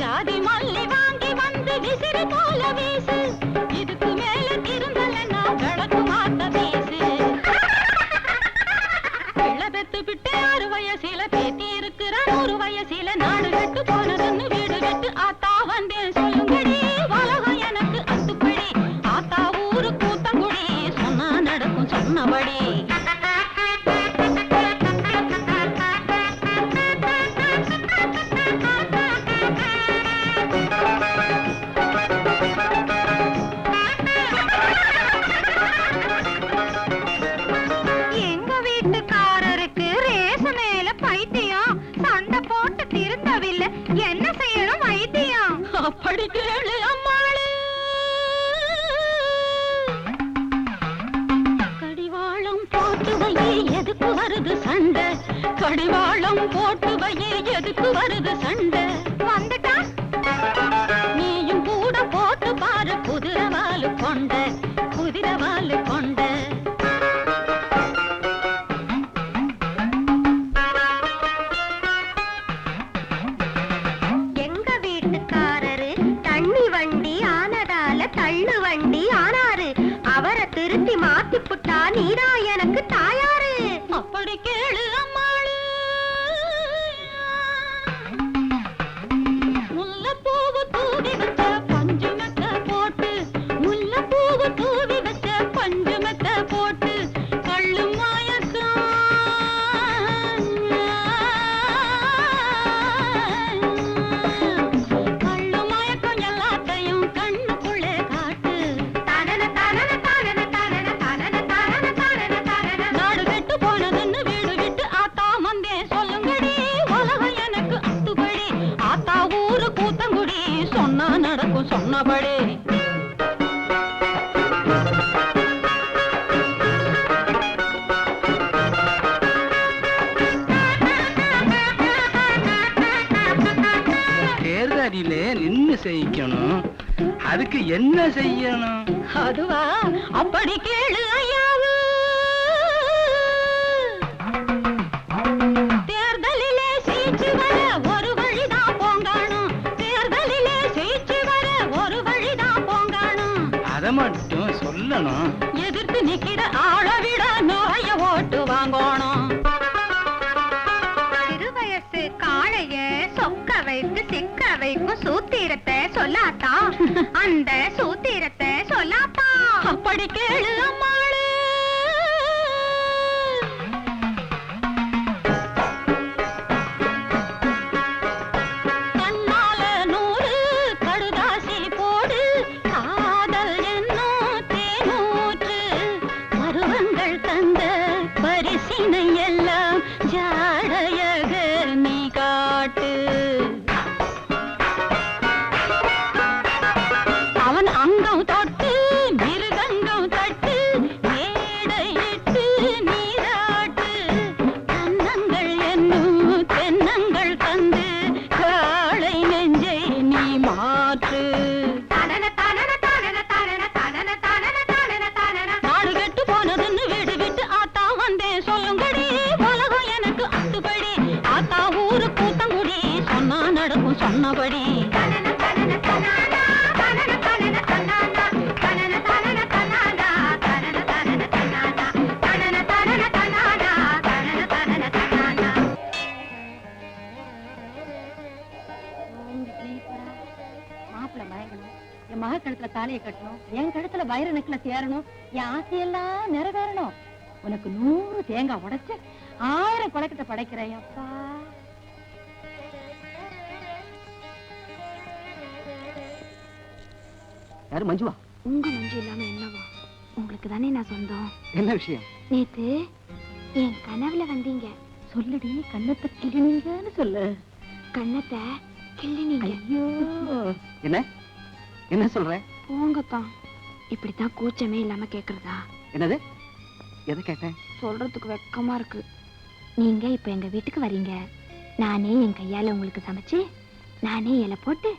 ஜாதி மல்லி வாங்கி வந்து விசிறு போல வீசு இதுக்கு மேல திருந்தலன்னா விளக்கு மாத்த வீசு பெத்து விட்டு 6 வயசில பேத்தி இருக்கிறான் 100 வயசில நாடு கட்டு போனதுன்னு வீடு கட்டு ஆத்தா வந்தேன் சொல்லுங்கடி உலகம் எனக்கு அத்துப்படி ஆத்தா ஊரு கூத்தங்குடி சொன்னா நடக்கும் சொன்னபடி என்ன செய்யணும் வைத்தியம் அப்படி கேளு அம்மாளே கடிவாளம் போட்டு வையே எதுக்கு வருது சண்டை கடிவாளம் போட்டு வையே எதுக்கு வருது சண்டை வந்துட்டா நீயும் கூட போட்டு பாரு குதிரவாலு கொண்ட குதிரவாலு கொண்ட தள்ளு வண்டி ஆனாரு அவரை திருத்தி மாத்தி புட்டா நீரா எனக்கு தாயாரு அப்படி கேளு அம்மாளு முல்லைப்பூவு தூவி வச்ச பஞ்சு மெத்த போட்டு முல்லைப்பூவு தூவி வச்ச பஞ்சு மெத்த போட்டு கள்ளு மாயக்கம் கள்ளு மயக்கம் எல்லாத்தையும் கண்ணுக்குள்ளே காட்டு நாடு கெட்டு போனதுன்னு வீடு விட்டு ஆத்தா வந்தேன் சொல்லுங்கடி உலகம் எனக்கு அத்துப்படி ஆத்தா ஊரு கூத்தங்குடி சொன்னா நடக்கும் சொன்னபடி தேர்தலிலே நின்னு செய்யணும் அதுக்கு என்ன செய்யணும் அதுவா அப்படி கேளு ஐயாவு தேர்தலிலே ஜெயிச்சு வர ஒரு வழிதான் போங்காணும் தேர்தலிலே ஜெயிச்சு வர ஒரு வழிதான் போங்காணும் அத மட்டும் சொல்லணும் எதிர்த்து நிக்கிற ஆளை விட நிறைய ஓட்டு வாங்கணும் சிறுவயசு காளைய சொக்க வைத்து சிக்க வைக்கும் சூத்திரத்தை சொல்லாத்தா அந்த சூத்திரத்தை சொல்லாத்தா அப்படி கேளு அம்மாளே கண்ணால 100 கடுதாசி போடு காதல் என்னும் தேனூற்று பருவங்கள் தந்த பரிசினை எல்லாம் ஜாடையக நீ காட்டு அவன் அங்கம் தொட்டு மிருதங்கம் தட்டு மேடையிட்டு நீராட்டு கன்னங்கள் என்னும் தென்னங்கள் தந்து காளை நெஞ்சை நீ மாற்று நாடு கெட்டு போனதுன்னு வீடு விட்டு ஆத்தா வந்தேன் சொல்லுங்கடி உலகம் எனக்கு அத்துப்படி ஆத்தா ஊரு கூத்தங்குடி சொன்னா நடக்கும் சொன்னபடி மாப்பிள்ள மயங்க நடக்கணும், என் மக கழுத்துல தாலியை கட்டணும், என் கழுத்துல வைர நெக்லஸ் ஏறணும், என் ஆசையெல்லாம் நிறைவேறணும். உனக்கு 100 தேங்காய் உடைச்சு 1000 கொலைக்கட்டை படைக்கிறேன் அப்பா. யாரு மஞ்சுவா? உங்க மஞ்சு இல்லாம என்னவா? உங்களுக்கு தானே நான் சொந்தம். என்ன விஷயம்? நேத்து என் கனவுல வந்தீங்க. சொல்லுடி, கண்ணத்தை கிள்ளினீங்கன்னு சொல்லு. கண்ணத்தை கிள்ளினீங்க. ஐயோ, என்ன என்ன சொல்ற? போங்கத்தான். இப்படித்தான் கூச்சமே இல்லாம கேக்குறதா? என்னது? எதை கேட்டேன்? சொல்றதுக்கு வெக்கமா இருக்கு. நீங்க இப்ப எங்க வீட்டுக்கு வரீங்க. நானே என் கையால உங்களுக்கு சமைச்சு, நானே இலை போட்டு,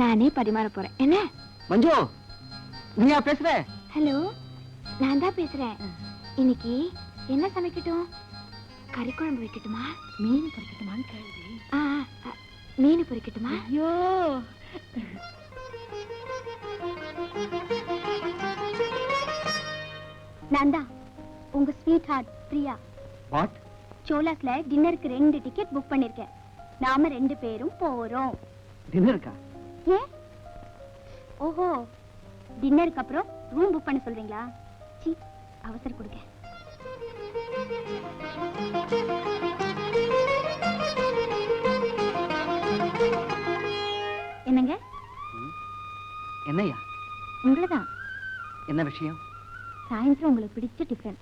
நானே பரிமாற போறேன். என்ன மஞ்சு, நீயா பேசுற? ஹலோ, நான் தான் பேசுறேன். இன்னைக்கு என்ன சமைக்கட்டும்? கறி குழம்பு வைக்கட்டுமா, மீன் பொரிக்கட்டுமான்னு கேளுடி. மீன் பொரிக்கட்டுமா? ஐயோ, நான் தான் உங்க ஸ்வீட் ஹார்ட் பிரியா. வாட்? சோலாஸ்ல டின்னருக்கு 2 டிக்கெட் புக் பண்ணிருக்கேன். நாம 2 பேரும் போறோம். டின்னருக்கா? ஏன்? ஓஹோ, டின்னருக்கு அப்புறம் ரூம் புக் பண்ண சொல்றீங்களா? சீ, அவசரம் கொடுங்க. என்னங்க? என்னையா? உங்களதான். என்ன விஷயம்? சாயந்தரம் உங்களுக்கு பிடிச்ச டிஃபன்,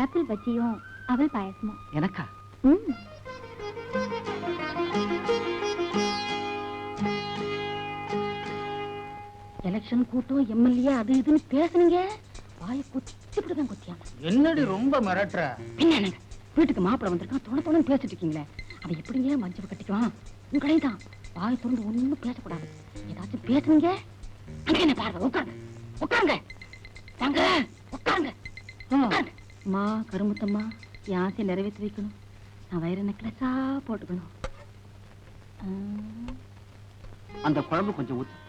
ஆப்பிள் பஜ்ஜியும் அவல் பாயசமும். எனக்கா? எலெக்ஷன் கூட்டம், எம்எல்ஏ அது இதுன்னு பேசுனீங்க, வாயை குத்திவிடுதான் குத்தியாம. என்னடி ரொம்ப மிரட்டுற? பின்ன வீட்டுக்கு மாப்பிள்ள வந்திருக்கான், தொண தொணன்னு பேசிட்டு இருக்கீங்களே, அவன் எப்படிங்க மஞ்சள் கட்டிக்குவான்? உங்களையும் தான் வாயை திறந்து ஒண்ணும் பேசக்கூடாது. ஏதாச்சும் பேசுனீங்க, அங்க என்ன பாருங்க, உட்காருங்க உட்காருங்க, தாங்க உட்காருங்க. அம்மா கருமுத்தம்மா, என் ஆசையை நிறைவேற்றி வைக்கணும். நான் வைர நெக்லஸா போட்டுக்கணும். அந்த குழம்பு கொஞ்சம் ஊத்து.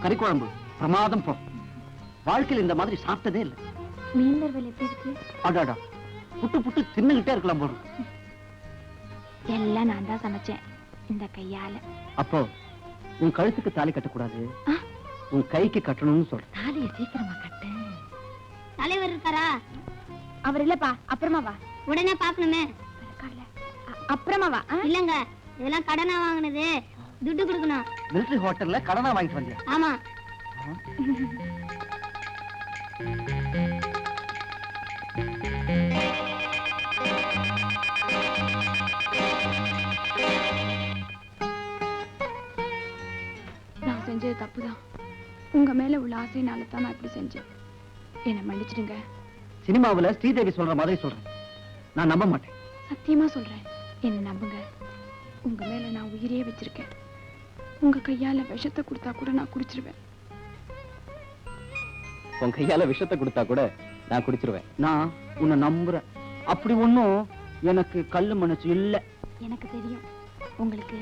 கறி குழம்பு பிரமாதம் போ. வாழ்க்கையில் இந்த மாதிரி சாப்பிட்டதே இல்லை. மீன் வறுவல் எப்படி இருக்கு? அடாடா, புட்டு புட்டு தின்னுகிட்டே இருக்கலாம் போதும். எல்லாம் நான் தான் சமைச்சேன், இந்த கையால. அப்போ உன் கழுத்துக்கு தாலி கட்டக்கூடாது, உன் கைக்கு கட்டணும்னு சொல்ற. தாலியை சீக்கிரமா கட்டு. தலைவர் இருக்காரா? அவர் இல்லப்பா, அப்புறமா வா. உடனே பாக்கணுமே. அப்புறமா வா. இல்லங்க, இதெல்லாம் கடனா வாங்கினது, துட்டு கொடுக்கணும். மிலிட்டரி ஹோட்டல்ல கடனா வாங்கிட்டு வந்தியா? ஆமா. நான் செஞ்சது தப்புதான். உங்க மேல உள்ள ஆசைனால தான் நான் இப்படி செஞ்சேன். என்னை மன்னிச்சிடுங்க. சினிமாவுல ஸ்ரீதேவி சொல்ற மாதிரி சொல்றேன், நான் நம்ப மாட்டேன். சத்தியமா சொல்றேன், என்ன நம்புங்க. உங்க மேல நான் உயிரே வச்சிருக்கேன். உங்க கையால விஷத்தை கொடுத்தா கூட நான் குடிச்சிருவேன். உன் கையால விஷத்தை கொடுத்தா கூட நான் குடிச்சிருவேன். நான் உன்னை நம்புறேன். அப்படி ஒண்ணும் எனக்கு கல்லு மனசு இல்ல. எனக்கு தெரியும், உங்களுக்கு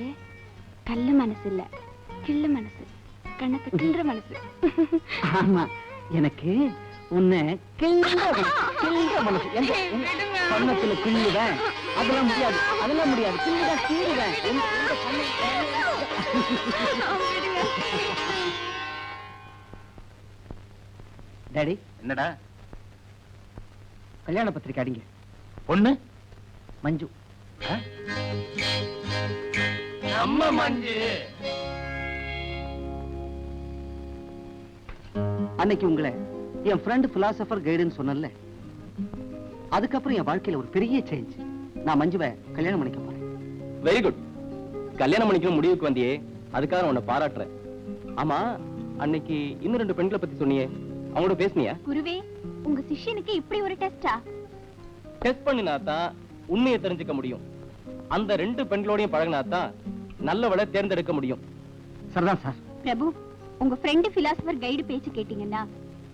கல்லு மனசு இல்ல, கிள்ளு மனசு, கண்ணத்தை கிள்ற மனசு. ஆமா, எனக்கு உன்னை கிள்ற மனசு. கண்ணத்துல கிள்ளுவேன், அதெல்லாம் முடியாது, அதெல்லாம் முடியாது. கிள்ளுதான் கீழுவேன். டாடி. என்னடா? கல்யாண பத்திரிக்கை அடிங்க. பொண்ணு மஞ்சு. நம்ம மஞ்சு. அன்னைக்கு உங்களை என் ஃப்ரெண்ட் பிலாசபர் கைடுன்னு சொன்னல, அதுக்கப்புறம் என் வாழ்க்கையில ஒரு பெரிய சேஞ்ச். நான் மஞ்சுவை கல்யாணம் பண்ணிக்க போறேன். Very good. கல்யாணம் பண்ணிக்கணும் முடிவுக்கு வந்தியே, அதுக்காக நான் உன்னை பாராட்டுறேன். ஆமா, அன்னைக்கு இன்னும் 2 பெண்களை பத்தி சொன்னியே, அவங்களோட பேசுனியா? குருவே, உங்க சிஷ்யனுக்கு இப்படி ஒரு டெஸ்டா? டெஸ்ட் பண்ணினாதான் உண்மையை தெரிஞ்சுக்க முடியும். அந்த 2 பெண்களோடையும் பழகினாதான் நல்லவளை தேர்ந்தெடுக்க முடியும். சரிதான் சார். பிரபு, உங்க ஃப்ரெண்ட் பிலாசபர் கைடு பேச்சு கேட்டீங்கன்னா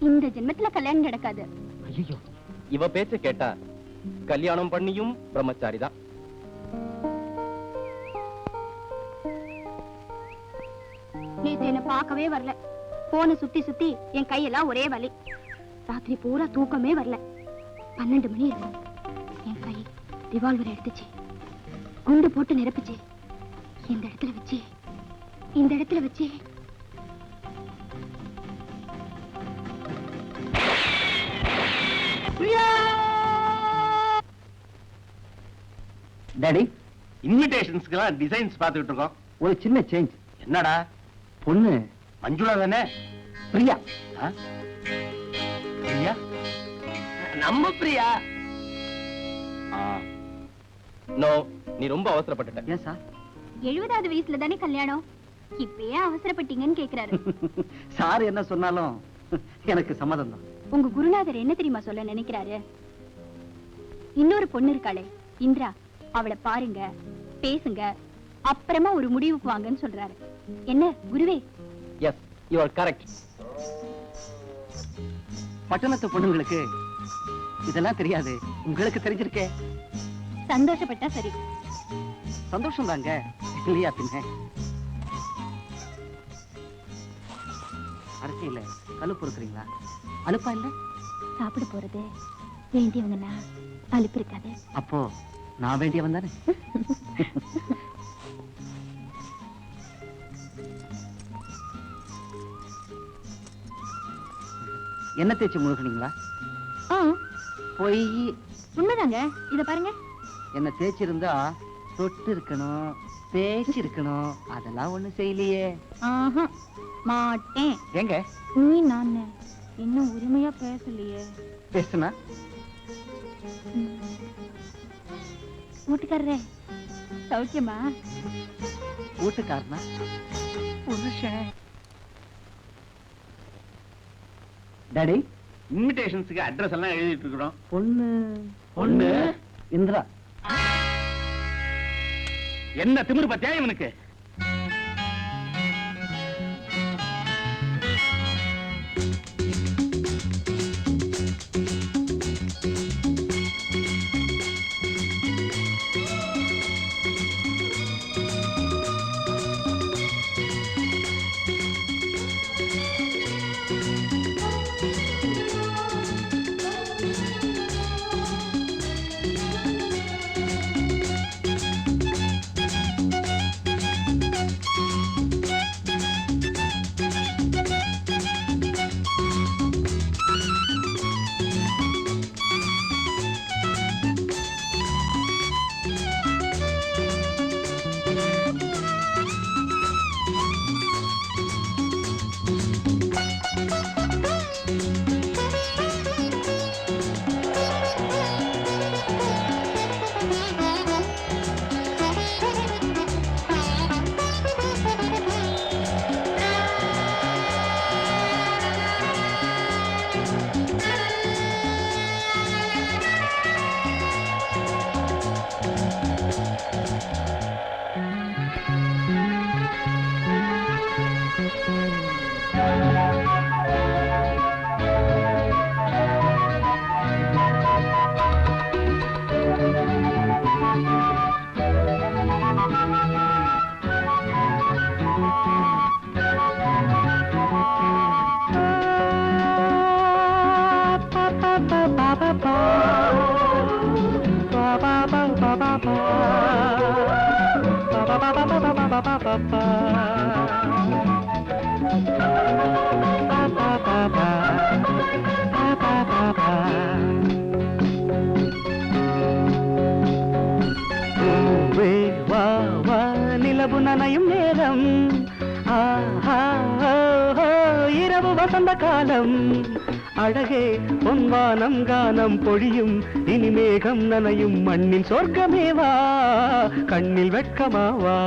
இந்த ஜென்மத்துல கல்யாணம் நடக்காது. ஐயோ, இவ பேச்ச கேட்டா கல்யாணம் பண்ணியும் பிரம்மச்சாரி தான். நேத்து என்ன பார்க்கவே வரல. போன சுத்தி சுத்தி என் கையெல்லாம் ஒரே வலி. ராத்திரி பூரா தூக்கமே வரல. 12 மணி இருக்கும். என் கை ரிவால்வர் எடுத்துச்சு, குண்டு போட்டு நிரப்பிச்சு, இந்த இடத்துல வச்சு டாடி, இன்விடேஷன்ஸ்க்குலாம் டிசைன்ஸ் பார்த்துக்கிட்டு இருக்கோம். ஒரு சின்ன சேஞ்ச். என்னடா? பொண்ணு மஞ்சுளா தானே? பிரியா. பிரியா? நம்ம பிரியா. நோ, நீ ரொம்ப அவசரப்பட்டுட்ட. ஏன் சார்? 70வது வயசுல தானே கல்யாணம், இப்பயே அவசரப்பட்டீங்கன்னு கேக்குறாரு. சார் என்ன சொன்னாலும் எனக்கு சம்மதம் தான். உங்க குருநாதர் என்ன தெரியுமா சொல்ல நினைக்கிறாரு? இன்னொரு பொண்ணு இருக்காளே இந்திரா, அவளை பாருங்க, பேசுங்க, அப்புறமா ஒரு முடிவுக்கு வாங்கன்னு சொல்றாரு. என்ன குருவே? Yes, you are correct. பட்டணத்து பொண்ணுங்களுக்கு இதெல்லாம் தெரியாது, உங்களுக்கு தெரிஞ்சிருக்கே. சந்தோஷப்பட்டா சரி. சந்தோஷம் தாங்க, இல்லையா பின்ன? அரசியல கழுப்பு இருக்கிறீங்களா? அலுப்பா இல்ல? சாப்பிட போறது வேண்டியவங்கன்னா அலுப்பு இருக்காது. அப்போ நான் வேண்டியவன் தானே? என்ன தேய்ச்சி முழுகினீங்களா? போய் உண்மைதாங்க, இத பாருங்க. என்ன தேய்ச்சிருந்தா தொட்டு இருக்கணும், தேய்ச்சி இருக்கணும், அதெல்லாம் ஒண்ணு செய்யலையே. மாட்டேன். எங்க நீ நான் இன்னும் உரிமையா பேசலையே. பேசுனா வீட்டுக்காரரே சௌக்கியமா? வீட்டுக்காரனா? புருஷன். டாடி, இன்விடேஷன்ஸ்க்கு அட்ரஸ் எல்லாம் எழுதிட்டு இருக்கிறோம். பொண்ணு இந்திரா. என்ன திமிரு பத்தியா இவனுக்கு? நிலவு நனையும் நேரம், இரவு வசந்த காலம், அழகே பொன்வானம் கானம் பொழியும், இனி மேகம் நனையும் மண்ணின் சொர்க்கமேவா, கண்ணில் வெட்கமாவா.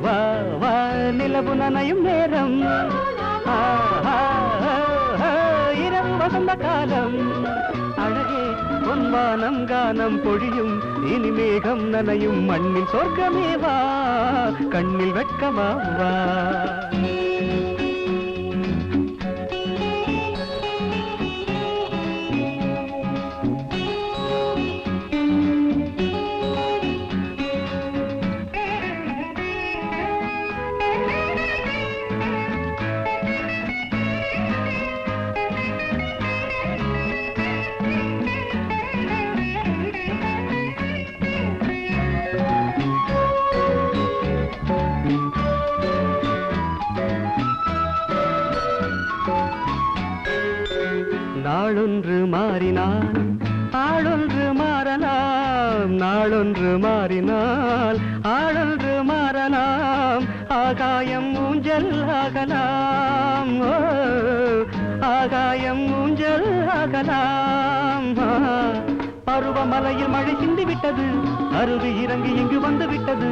வா வா நிலவு நனையும் நேரம், இரவு வசந்த காலம், அழகே பொன்வானம் கானம் பொழியும், இனி மேகம் நனையும் மண்ணின் சொர்க்கமேவா, கண்ணில் வெட்கமாவா. நாளொன்று மாறினால் ஆளொன்று மாறலாம், நாளொன்று மாறினால் ஆளொன்று மாறலாம், ஆகாயம் ஊஞ்சல் ஆகலாம், ஆகாயம் ஊஞ்சல் ஆகலாம். பருவமலையில் மழை சிந்தி விட்டது, அருவி இறங்கி இங்கு வந்து விட்டது,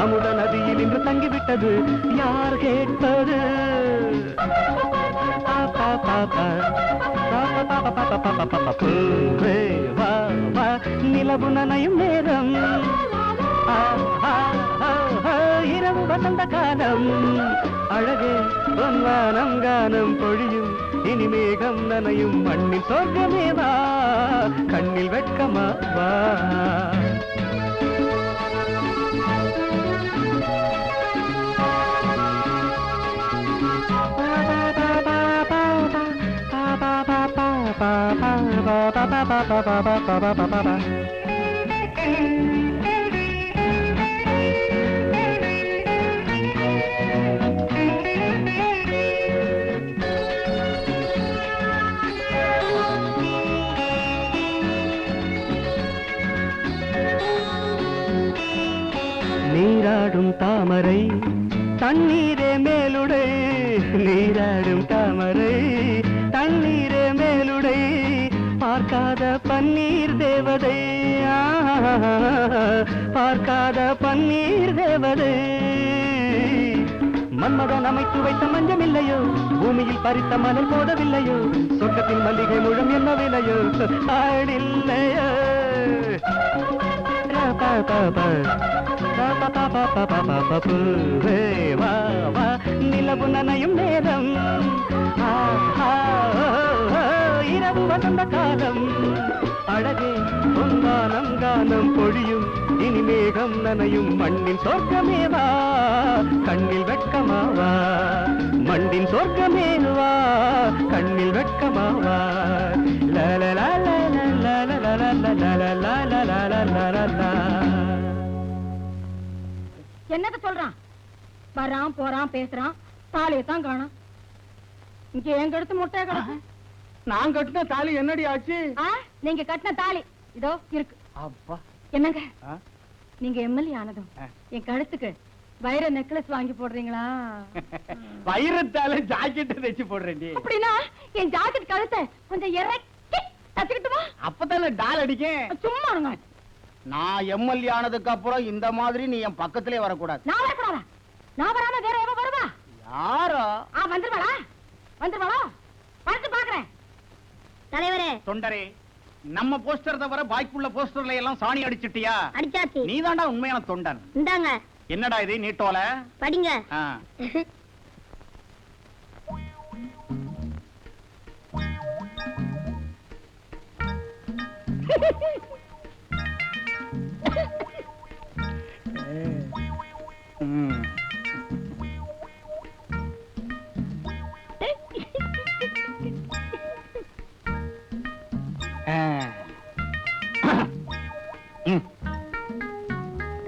அமுத நதியில் இன்று தங்கிவிட்டது, யார் கேட்பது? நிலவு நனையும் நேரம், இரவு வசந்த காலம், அழகே பொன்வானம் கானம் பொழியும், இனி மேகம் நனையும் மண்ணில் சொர்க்கமேவா, கண்ணில் வெட்கமா வா. நீராடும் தாமரை தண்ணீரே மேலுடை, நீராடும் தாமரை தண்ணீரே மேலுடை, பார்க்காத பன்னீர் தேவதை, பார்க்காத பன்னீர் தேவதை. மன்மதன் அமைத்து வைத்த மஞ்சம் இல்லையோ, பூமியில் பறித்த மணல் போதவில்லையோ, சொர்க்கத்தின் மல்லிகை முழம் என்ன விலையோ, ஆடில்லையோ. நிலவு நனையும் நேரம், இரவு வசந்த காலம், அழகே பொன்வானம் கானம் பொழியும், இனி மேகம் நனையும் மண்ணின் சொர்க்கமேவா, கண்ணில் வெட்கமாவா, மண்ணின் சொர்க்கமேவா, கண்ணில் வெட்கமாவா. என்னது சொல்றான்? வரான் போறான் பேசுறான், தாலியத்தான் காணும். இங்க எங்க எடுத்து முட்டைய கிடக்கு. நான் கட்டின தாலி என்னடி ஆச்சு? நீங்க கட்டின தாலி இதோ இருக்கு. அப்பா என்னங்க நீங்க எம்எல்ஏ ஆனதும் என் கழுத்துக்கு வைர நெக்லஸ் வாங்கி போடுறீங்களா? வைரத்தால ஜாக்கெட் தைச்சு போடுறேன். அப்படின்னா என் ஜாக்கெட் கழுத்தை கொஞ்சம் இறக்கி தச்சுக்கிட்டுமா? அப்பதானே டால் அடிக்கேன். சும்மா இருங்க. நான் எம்எல்ஏ ஆனதுக்கு அப்புறம் இந்த மாதிரி நீ என் பக்கத்திலே வரக்கூடாது. நான் வரக்கூடாதா? நான் வராம வேற எவ வருவா? யாரோ வந்துருவாளா? வந்துருவாளா? பார்த்து பாக்குறேன். தலைவரே தொண்டரே, நம்ம போஸ்டர் தவிர பாய்க்குள்ள போஸ்டர்ல எல்லாம் சாணி அடிச்சிட்டியா? அடிச்சாச்சு. நீதான்டா உண்மையான தொண்டன். இந்தாங்க. என்னடா இது நீட்டோல? படிங்க.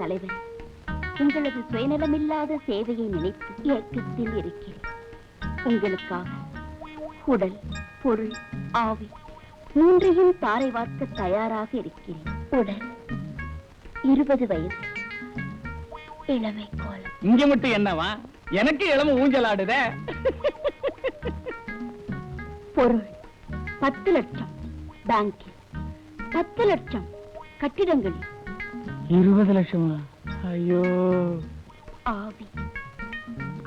தலைவர், உங்களது சுயநலமில்லாத சேவையை நினைத்து ஏக்கத்தில் இருக்கிறேன். உங்களுக்காக உடல், பொருள், ஆவி மூன்றையும் தாரை வார்க்க தயாராக இருக்கிறேன். உடல் 20 வயது, இளமை கோலம். இங்க மட்டும் என்னவா? எனக்கு இளம ஊஞ்சலாடுத. பொருள் 10 லட்சம் பேங்கில், 10 லட்சம் கட்டிடங்களில். 20 லட்சமா? ஐயோ. ஆவி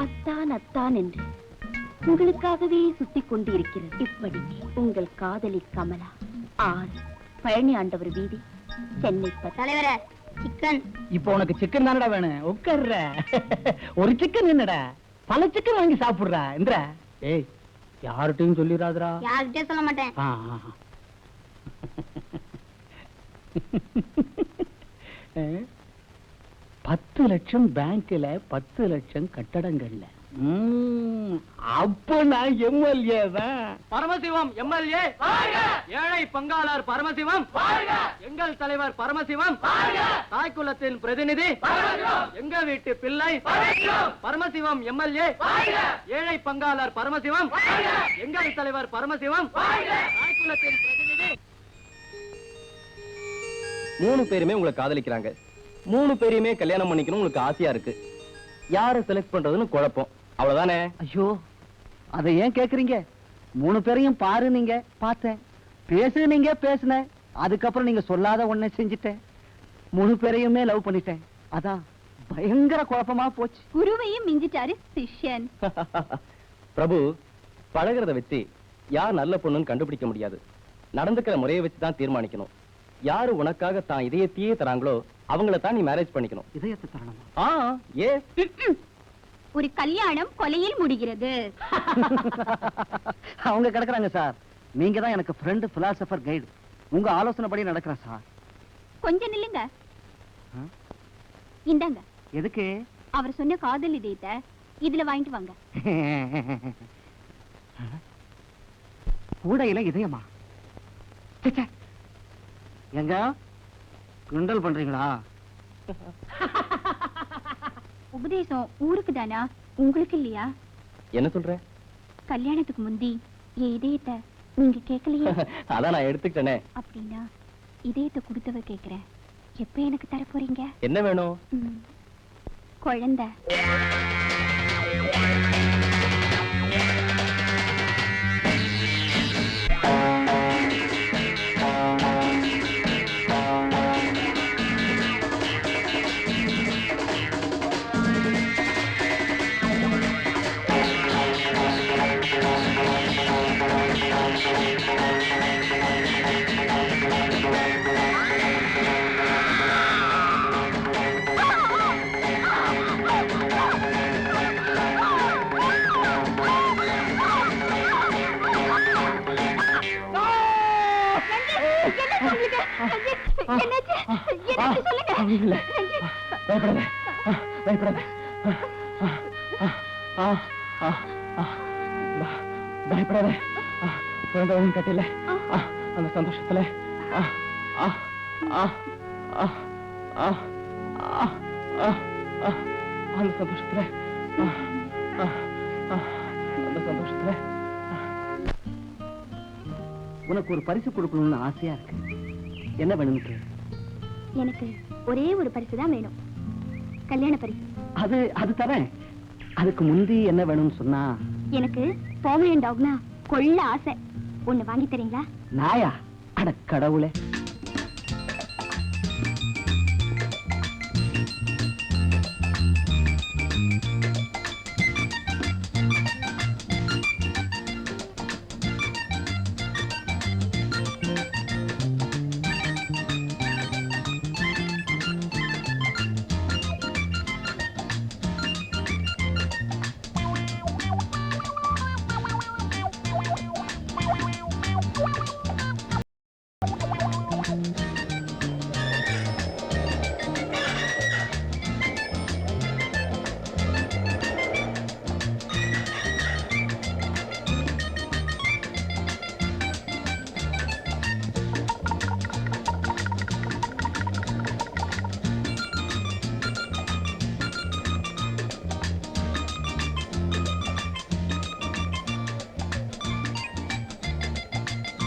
அத்தான் அத்தான் என்று உங்களுக்காகவே சுத்திக் கொண்டு இருக்கிறது. இப்படி உங்கள் காதலி கமலா 6 பழனி ஆண்டவர் வீதி, சென்னை. தலைவரே, சிக்கன். இப்போ உனக்கு சிக்கன் தானடா வேணும்? உட்கார்ற. ஒரு சிக்கன் என்னடா, பல சிக்கன் வாங்கி சாப்பிடுறா. இந்திர, ஏய் யார்கிட்டயும் சொல்லிடாதடா. யார்கிட்டயும் சொல்ல மாட்டேன். 10 லட்சம் பேங்க்ல, 10 லட்சம் கட்டடங்கள்ல. அப்போ நான் எம்எல்ஏ தான். பரமசிவம் எம்எல்ஏ, ஏழை பங்காளர் பரமசிவம், எங்கள் தலைவர் பரமசிவம், தாய்க்குலத்தின் பிரதிநிதி, எங்க வீட்டு பிள்ளை பரமசிவம் எம்எல்ஏ, ஏழை பங்காளர் பரமசிவம், எங்கள் தலைவர் பரமசிவம், தாய்க்குலத்தின் குடும்பத்தின் பிரதிநிதி. 3 பேருமே உங்களை காதலிக்கிறாங்க. 3 பேரையுமே கல்யாணம் பண்ணிக்கணும் உங்களுக்கு ஆசையா இருக்கு. யாரை செலக்ட் பண்றதுன்னு குழப்பம். அவ்வளவுதானே? ஐயோ, அதை ஏன் கேக்குறீங்க? 3 பேரையும் பாரு, நீங்க பார்த்தேன், பேசு, நீங்க பேசுன, அதுக்கப்புறம் நீங்க சொல்லாத ஒண்ணே செஞ்சுட்டேன். 3 பேரையுமே லவ் பண்ணிட்டேன். அதான் பயங்கர குழப்பமா போச்சு. குருவையும் மிஞ்சிட்டாரு சிஷ்யன். பிரபு, பழகிறத வச்சு யார் நல்ல பொண்ணுன்னு கண்டுபிடிக்க முடியாது. நடந்துக்கிற முறையை வச்சு தான் தீர்மானிக்கணும். யாரு உனக்காக தான் இதயத்தையே தராங்களோ அவங்கள தான் நீ மேரேஜ் பண்ணிக்கணும். இதயத்தை தரணுமா? ஏ ஒரு கல்யாணம் கொலையில் முடிகிறது. அவங்க கிடக்குறாங்க சார். நீங்க தான் எனக்கு ஃப்ரெண்ட், பிலாசபர், கைடு. உங்க ஆலோசனைப்படி நடக்கிறேன் சார். கொஞ்சம் நில்லுங்க. இந்தாங்க. எதுக்கு? அவர் சொன்ன காதல் இதயத்தை இதுல வாங்கிட்டு வாங்க. கூடையில இதயமா? ச்சே, எங்க கிண்டல் பண்றீங்களா? உபதேசம் ஊருக்கு தானா, உங்களுக்கு இல்லையா? என்ன சொல்ற? கல்யாணத்துக்கு முந்தி என் இதயத்தை நீங்க கேட்கலையே. அதான் நான் எடுத்துக்கிட்டேனே. அப்படின்னா இதயத்தை கொடுத்தவ கேக்குறேன், எப்ப எனக்கு தர போறீங்க? என்ன வேணும்? குழந்தை. பயப்படாத. குழந்தையும் கட்டில அந்த சந்தோஷத்துல அந்த சந்தோஷத்துல அந்த சந்தோஷத்துல உனக்கு ஒரு பரிசு கொடுக்கணும்னு ஆசையா இருக்கு. என்ன வேணும்னு? எனக்கு ஒரே ஒரு பரிசு தான் வேணும், கல்யாண பரிசு. அது தரேன். அதுக்கு முந்தி என்ன வேணும்னு சொன்னா? எனக்கு பாமரியன் டாக்னா கொள்ள ஆசை. ஒண்ணு வாங்கி தரீங்களா? நாயா? அட கடவுளே.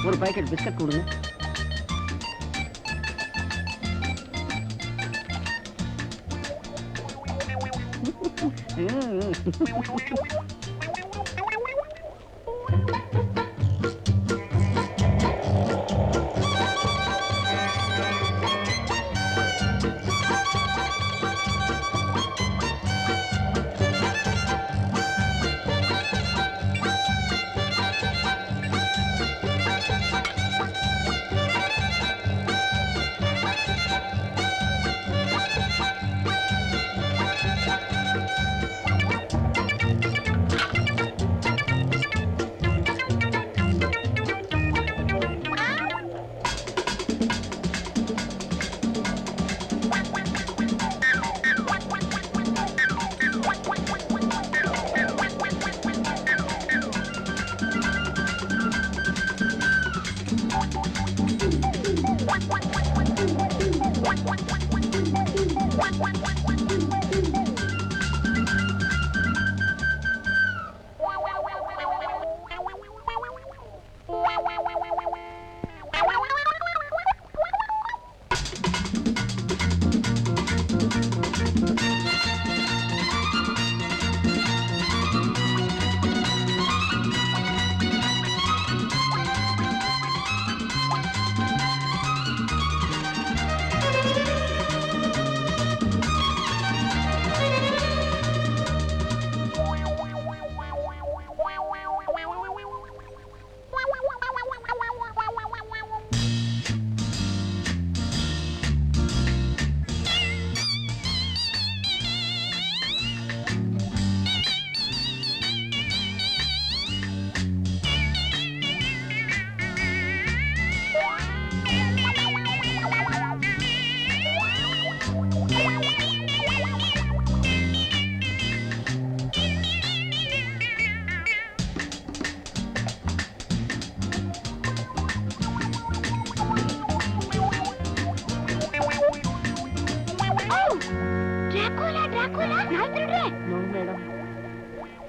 ஒரு பாக்கெட் பிஸ்கட் கொடுங்க.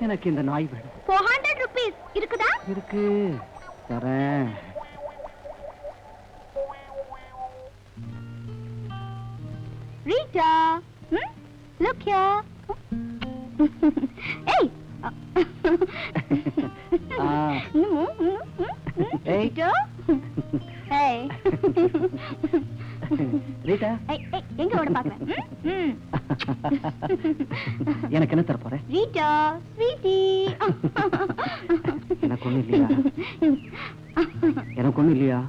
எனக்கு இந்த நாய் வேணும். 400 rupees இருக்குதா? இருக்கு, தரேன். Rita, look here. Hey. Rita. Hey. Rita, எங்க ஓட பாக்குறேன்? எனக்கு என்ன தர போற? Rita, sweetie. எனக்கு ஒண்ணும் இல்லையா? எனக்கு ஒண்ணும் இல்லையா?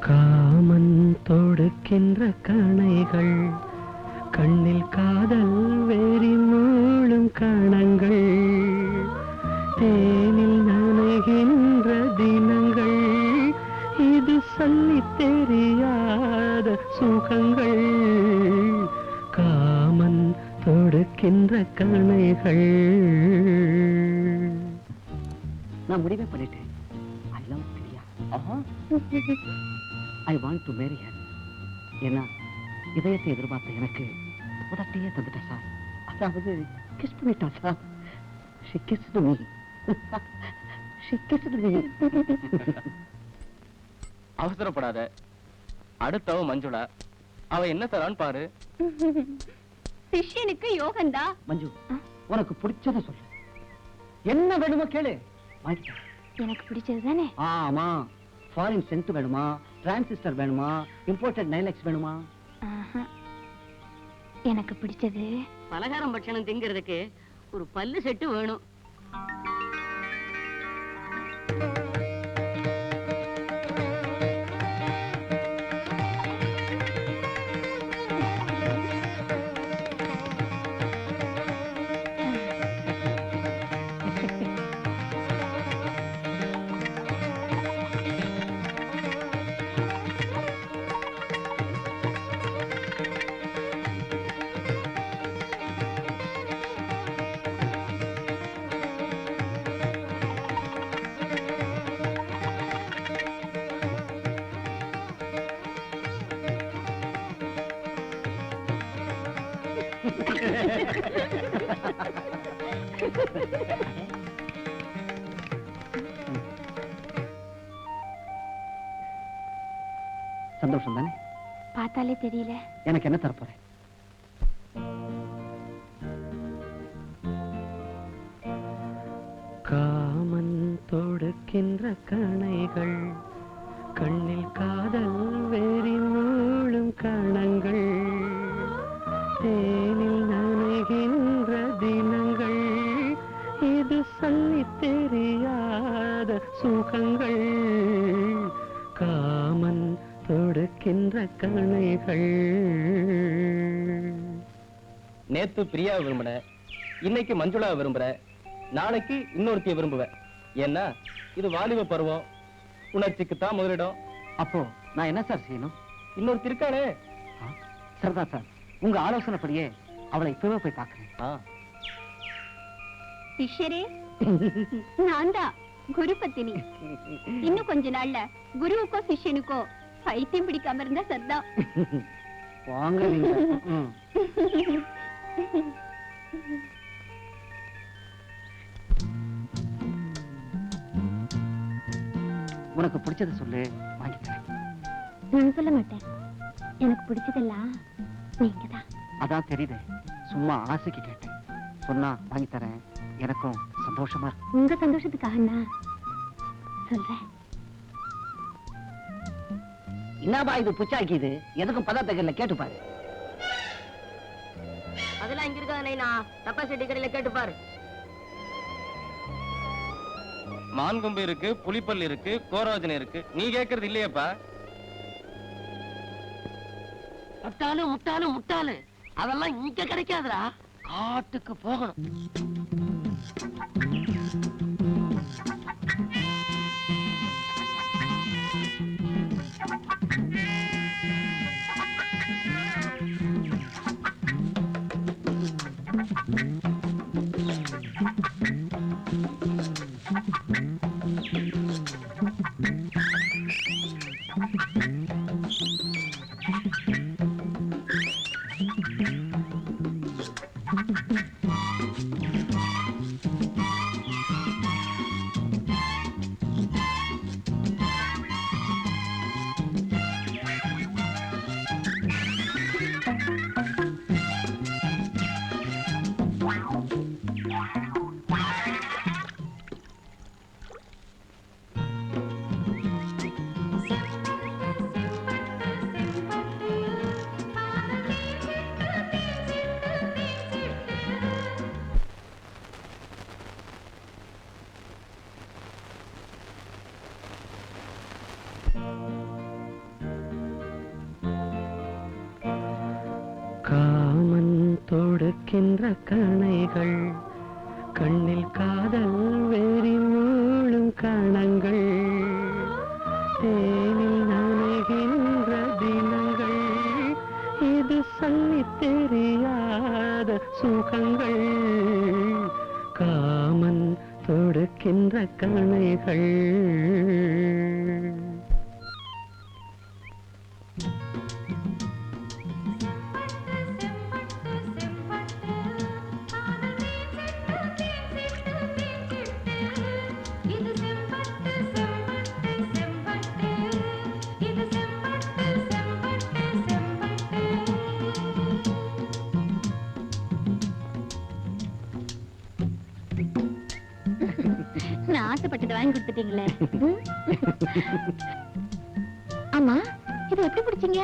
காமன் தொடுக்கின்ற கணைகள், கண்ணில் காதல் வெறி மூளும் கணங்கள், தேனில் நனைகின்ற தினங்கள், இது சொல்லி தெரியாத சுகங்கள். காமன் தொடுக்கின்ற கணைகள். நான் முடிவே பண்ணிட்டேன். I love Priya. I want to marry her. ஏன்னா இதயத்தை எதிர்பார்த்த எனக்கு உதட்டியே தந்துட்டா சார். அதாவது கிஸ் பண்ணிட்டா sir. She kissed me. She kissed me. அவசரப்படாத. அடுத்தவ மஞ்சுளா, அவ என்ன தரான்னு பாரு. சிஷ்யனுக்கு யோகந்தா. மஞ்சு, உனக்கு பிடிச்சத சொல்லு. என்ன வேணுமோ கேளு, வாங்கிட்டேன். எனக்கு பிடிச்சது தானே? ஆமா. ஃபாரின் சென்ட் வேணுமா, டிரான்சிஸ்டர் வேணுமா, இம்போர்ட்டட் நைலக்ஸ் வேணுமா? எனக்கு பிடிச்சது பலகாரம் பட்சணம் திங்கிறதுக்கு ஒரு பல்லு செட்டு வேணும். சந்தோஷம் தானே? பார்த்தாலே தெரியல. எனக்கு என்ன தரப்போறேன்? காமன் தொடுக்கின்ற கணைகள், கண்ணில் காதல் வெறி மூளும் கணங்கள், தேனில் நனைகின்ற தினங்கள், இது சொல்லி தெரியாத சுகங்கள். காமன் தொடுக்கின்ற கணைகள். நேத்து பிரியாவை விரும்பின, இன்னைக்கு மஞ்சுளாவை விரும்புற, நாளைக்கு இன்னொருத்திய விரும்புவ. ஏன்னா இது வாலிப பருவம், உணர்ச்சிக்கு தான் முதலிடம். அப்போ நான் என்ன சார் செய்யணும்? இன்னொருத்தி இருக்கானே. சரிதான் சார், உங்க ஆலோசனைப்படியே அவளை இப்பவே போய் பார்க்கிறேன். சிஷ்யரே, நான் தான் குரு பத்தினி. இன்னும் கொஞ்ச நாள்ல குருவுக்கோ சிஷ்யனுக்கோ பைத்தியம் பிடிக்காம இருந்தா சர்தான். வாங்க நீங்க. உனக்கு பிடிச்சத சொல்லு, வாங்கிக்கிறேன். நான் சொல்ல மாட்டேன். எனக்கு பிடிச்சதெல்லாம் நீங்க தான். அதான் தெரியுது, சும்மா ஆசைக்கு கேட்டேன். சொன்னா வாங்கி தரேன். எனக்கும் சந்தோஷமா இருக்கு. உங்க சந்தோஷத்துக்காக நான் சொல்றேன். என்னப்பா இது புச்சாக்கிது? எதுக்கும் பதார்த்தங்கள்ல கேட்டு பாரு. அதெல்லாம் இங்க இருக்காது நைனா, தப்பாசி கடையில கேட்டு பாரு. மான்கொம்பு இருக்கு, புலிப்பல் இருக்கு, கோராஜன் இருக்கு. நீ கேக்குறது இல்லையாப்பா? முட்டாளு முட்டாளு, அதெல்லாம் இங்க கிடைக்காதுடா, காட்டுக்கு போகணும். காமன் தொடுக்கின்ற கணைகள் கண்ணில் காதல் வெறி மூழும் கணங்கள் தேனில் நனைகின்ற தினங்கள் இது சொல்லி தெரியாத சுகங்கள் காமன் தொடுக்கின்ற கணைகள் நான் ஆசைப்பட்டதை வாங்கி கொடுத்துட்டீங்களே. ஆமா, இதை எப்படி பிடிச்சீங்க?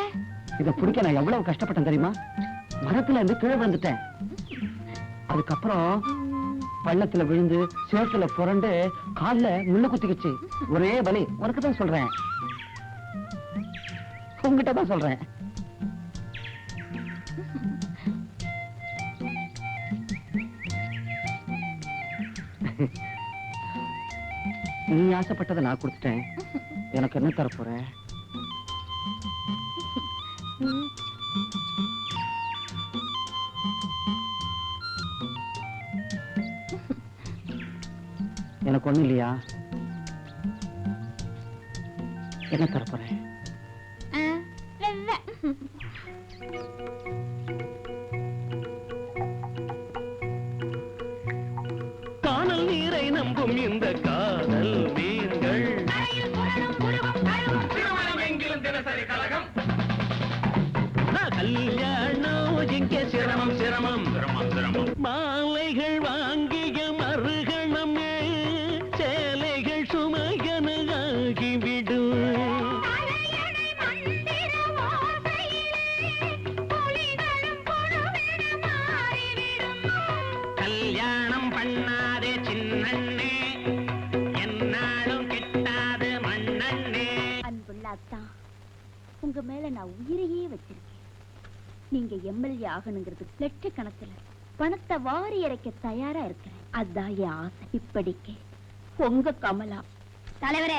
இதை பிடிக்க நான் எவ்வளவு கஷ்டப்பட்டேன் தெரியுமா? மரத்துல இருந்து கீழே விழுந்துட்டேன். அதுக்கப்புறம் பள்ளத்துல விழுந்து சேத்துல புரண்டு கால்ல முள்ளு குத்திக்கிச்சு. ஒரே வலி. உனக்கு தான் சொல்றேன், உங்ககிட்ட தான் சொல்றேன். நீ ஆசைப்பட்டதை நான் கொடுத்துட்டேன். எனக்கு என்ன தர போற? எனக்கு ஒண்ணு இல்லையா? என்ன தர போற? காணல் நீரை நம்பும் இந்த காதல் மீன்கள் கல்யாணம் இங்கே சிரமம் சிரமம் சிரமம் மாலைகள் வாங்கிய மறுகணம் சேலைகள் சுமையன ஆகிவிடும். கல்யாணம் பண்ணாதே சின்னண்ணே, என்னாலும் கிட்டாது மண்ணண்ணே. அன்புள்ள அத்தா, உங்க மேல நான் உயிரையே வச்சிருக்கேன். நீங்க எம்எல்ஏ ஆகணுங்கிறது லட்சக்கணக்கில் பணத்தை வாரி இறைக்க தயாரா இருக்கிறேன். அதான் என் ஆசை. இப்படிக்கு உங்க கமலா. தலைவரே,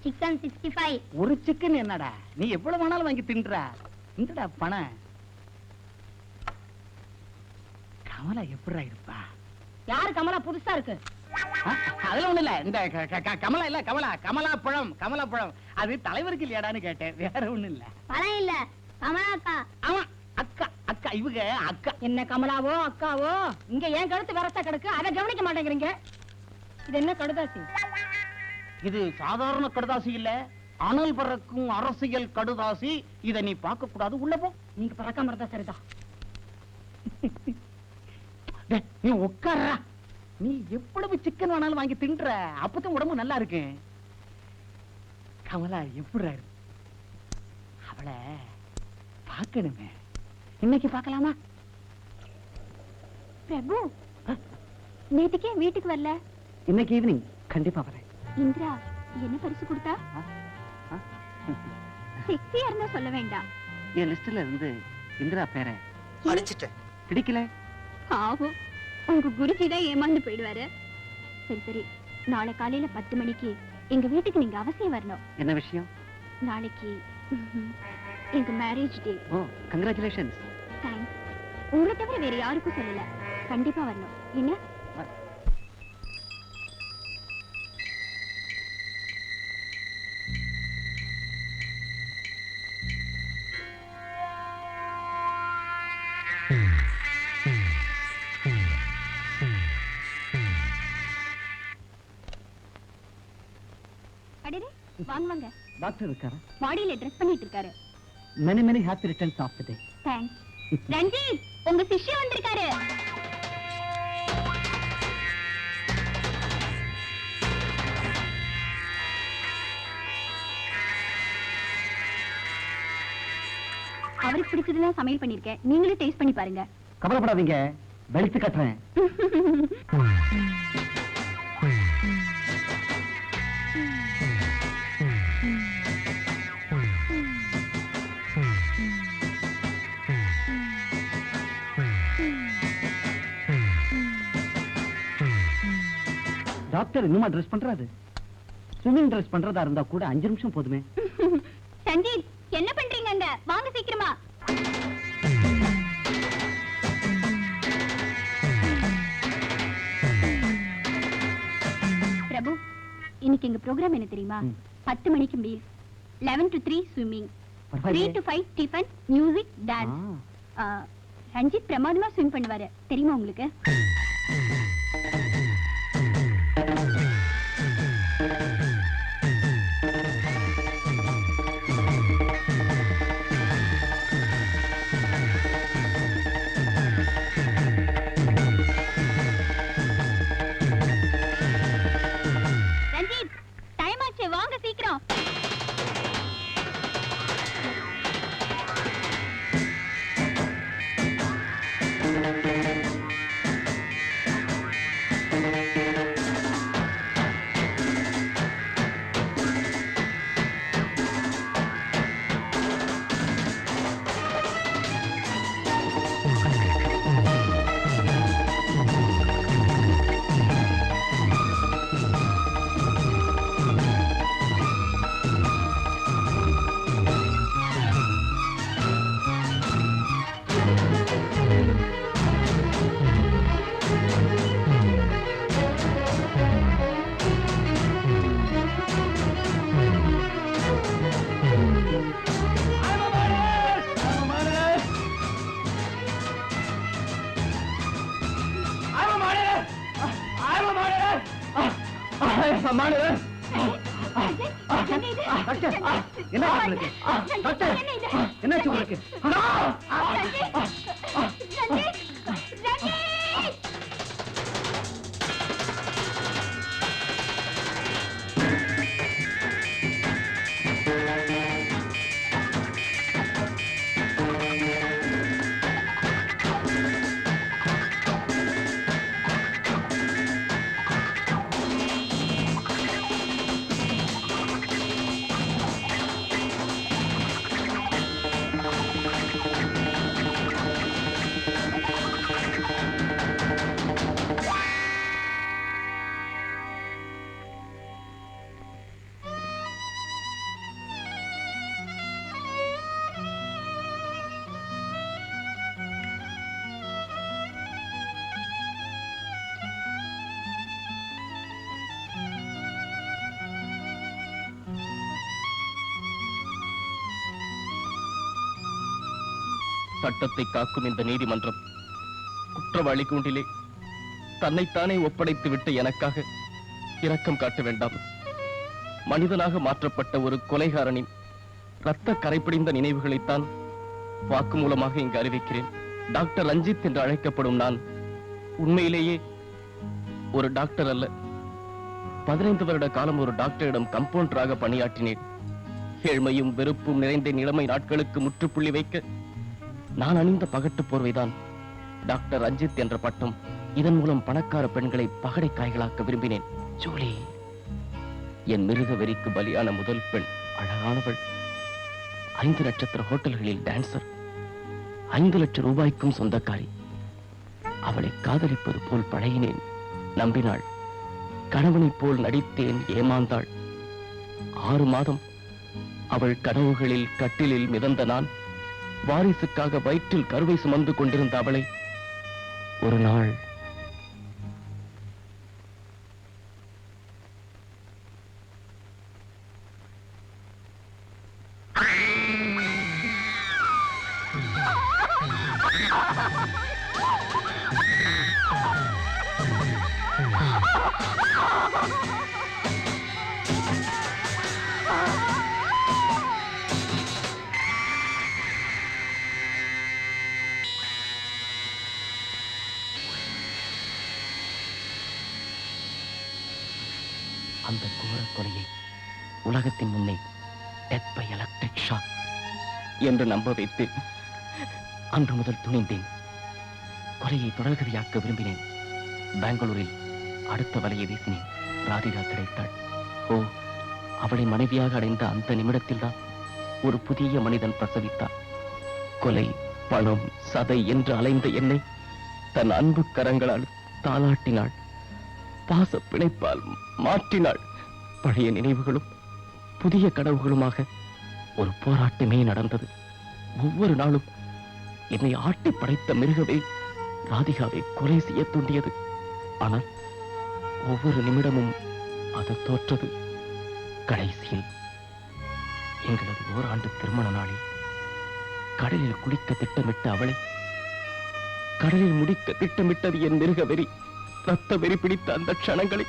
சிக்கன் 65. ஒரு சிக்கன் என்னடா, நீ எவ்வளவு வேணாலும் வாங்கி தின்றா. இங்கடா பணம். கமலா எப்படிடா இருப்பா? யாரு கமலா புதுசா இருக்கு? அதுல ஒண்ணு இல்ல, இந்த கமலா இல்ல, கமலா பழம், கமலா பழம். அது தலைவருக்கு இல்லையாடான்னு கேட்டேன், வேற ஒண்ணு இல்ல. பணம் இல்ல, கமலா அக்கா. ஆமா, அக்கா அக்கா, இவங்க அக்கா. என்ன கமலாவோ அக்காவோ, இங்க ஏன் கழுத்து வரசா கிடக்கு, அதை கவனிக்க மாட்டேங்கிறீங்க. இது என்ன கடுதாசி? இது சாதாரண கடுதாசி இல்ல, அனல் பறக்கும் அரசியல் கடுதாசி. இத நீ பார்க்க கூடாது, உள்ள போ. நீங்க பறக்காம இருந்தா சரிதான். டேய், நீ உட்கார்றா. நீ எவ்வளவு சிக்கன் வேணாலும் வாங்கி தின்ற, அப்பதான் உடம்பு நல்லா இருக்கு. கமலா எப்படி அவளை பார்க்கணுமே. இன்னைக்கு பார்க்கலாமா? பிரபு, நேத்துக்கே வீட்டுக்கு வரல? இன்னைக்கு ஈவினிங் கண்டிப்பா வரேன். இந்திரா என்ன பரிசு கொடுத்தா? செக்ஸியா இருந்தா சொல்ல வேண்டாம். என் லிஸ்ட்ல இருந்து இந்திரா பேரை அடிச்சிட்டேன். பிடிக்கல. பாவம், உங்க குருஜி தான் ஏமாந்து போயிடுவாரு. சரி சரி, நாளை காலையில 10 மணிக்கு எங்க வீட்டுக்கு நீங்க அவசியம் வரணும். என்ன விஷயம்? நாளைக்கு எங்க மேரேஜ் டே. ஓ, கங்க்ராச்சுலேஷன்ஸ். தேங்க்ஸ். உங்களை தவிர வேற யாருக்கும் சொல்லல. கண்டிப்பா வரணும். என்ன? ஆமாங்க. டாக்டர் இருக்காரா? மாடியில ட்ரெஸ் பண்ணிட்டு இருக்காரு. many many happy returns of the day. Thanks. Ranjith, உங்க சிஷ்யா வந்திருக்காரு. அவருக்கு பிடிச்சதெல்லாம் சமையல் பண்ணிருக்கேன். நீங்களே டேஸ்ட் பண்ணி பாருங்க. கவலைப்படாதீங்க, வெளுத்து கட்டுறேன். டாக்டர் இன்னுமா ட்ரெஸ் பண்றாரு? ஸ்விமிங் ட்ரெஸ் பண்றதா இருந்தா கூட 5 நிமிஷம் போதுமே. சஞ்சீத், என்ன பண்றீங்க அங்க? வாங்க சீக்கிரமா. பிரபு, இன்னைக்கு எங்க ப்ரோக்ராம் என்ன தெரியுமா? 10 மணிக்கு meal, 11 to 3 swimming, 3 to 5 tiffin, music, dance. Ranjith பிரமாதமா ஸ்விம் பண்ணுவாரு, தெரியுமா உங்களுக்கு? ரஞ்சித், டைம் ஆச்சு, வாங்க சீக்கிரம். என்னாச்சு உங்களுக்கு? சட்டத்தை காக்கும் இந்த நீதிமன்றம் குற்றவாளி கூண்டிலே தன்னைத்தானே ஒப்படைத்து விட்ட எனக்காக இரக்கம் காட்ட வேண்டாம். மனிதனாக மாற்றப்பட்ட ஒரு கொலைகாரனின் இரத்த கரைப்பிடிந்த நினைவுகளைத்தான் வாக்குமூலமாக இங்கு அறிவிக்கிறேன். டாக்டர் ரஞ்சித் என்று அழைக்கப்படும் நான் உண்மையிலேயே ஒரு டாக்டர் அல்ல. 15 வருட காலம் ஒரு டாக்டரிடம் கம்பவுண்டராக பணியாற்றினேன். ஏழ்மையும் வெறுப்பும் நிறைந்த நிலைமை நாட்களுக்கு முற்றுப்புள்ளி வைக்க நான் அணிந்த பகட்டு போர்வைதான் டாக்டர் ரஞ்சித் என்ற பட்டம். இதன் மூலம் பணக்கார பெண்களை பகடை காய்களாக்க விரும்பினேன். ஜூலி என் மிருக வெறிக்கு பலியான முதல் பெண். அழகானவள். 5 நட்சத்திர ஹோட்டல்களில் டான்சர், 5 லட்சம் ரூபாய்க்கும் சொந்தக்காரி. அவளை காதலிப்பது போல் பழகினேன், நம்பினாள். கணவனைப் போல் நடித்தேன், ஏமாந்தாள். 6 மாதம் அவள் கனவுகளில் கட்டிலில் மிதந்த நான் வாரிசுக்காக வயிற்றில் கருவை சுமந்து கொண்டிருந்த அவளை ஒரு நாள் Ah! அந்த கோர கொலையை உலகத்தின் முன்னே டெத் பை எலக்ட்ரிக் ஷாக் என்று நம்ப வைத்து அன்று முதல் துணிந்தேன். கொலையை தொடர்கதையாக்க விரும்பினேன். பெங்களூரில் அடுத்த வலையை வீசினேன். ராதிகா கிடைத்தாள். ஓ, அவளை மனைவியாக அடைந்த அந்த நிமிடத்தில் தான் ஒரு புதிய மனிதன் பிரசவித்தார். கொலை, பணம், சதை என்று அலைந்த என்னை தன் அன்பு கரங்களால் தாளாட்டினாள். பாச பிணைப்பால் மாற்றினாள். பழைய நினைவுகளும் புதிய கனவுகளுமாக ஒரு போராட்டமே நடந்தது. ஒவ்வொரு நாளும் என்னை ஆட்டி படைத்த மிருகவே ராதிகாவை கொலை செய்ய தூண்டியது. ஆனால் ஒவ்வொரு நிமிடமும் அது தோற்றது. கடைசியில் எங்களது ஓராண்டு திருமண நாளில் கடலில் குளிக்க திட்டமிட்ட அவளை கடலில் முடிக்க திட்டமிட்டது என் மிருக வெறி. ரத்த வெறி பிடித்த அந்த க்ஷணங்களை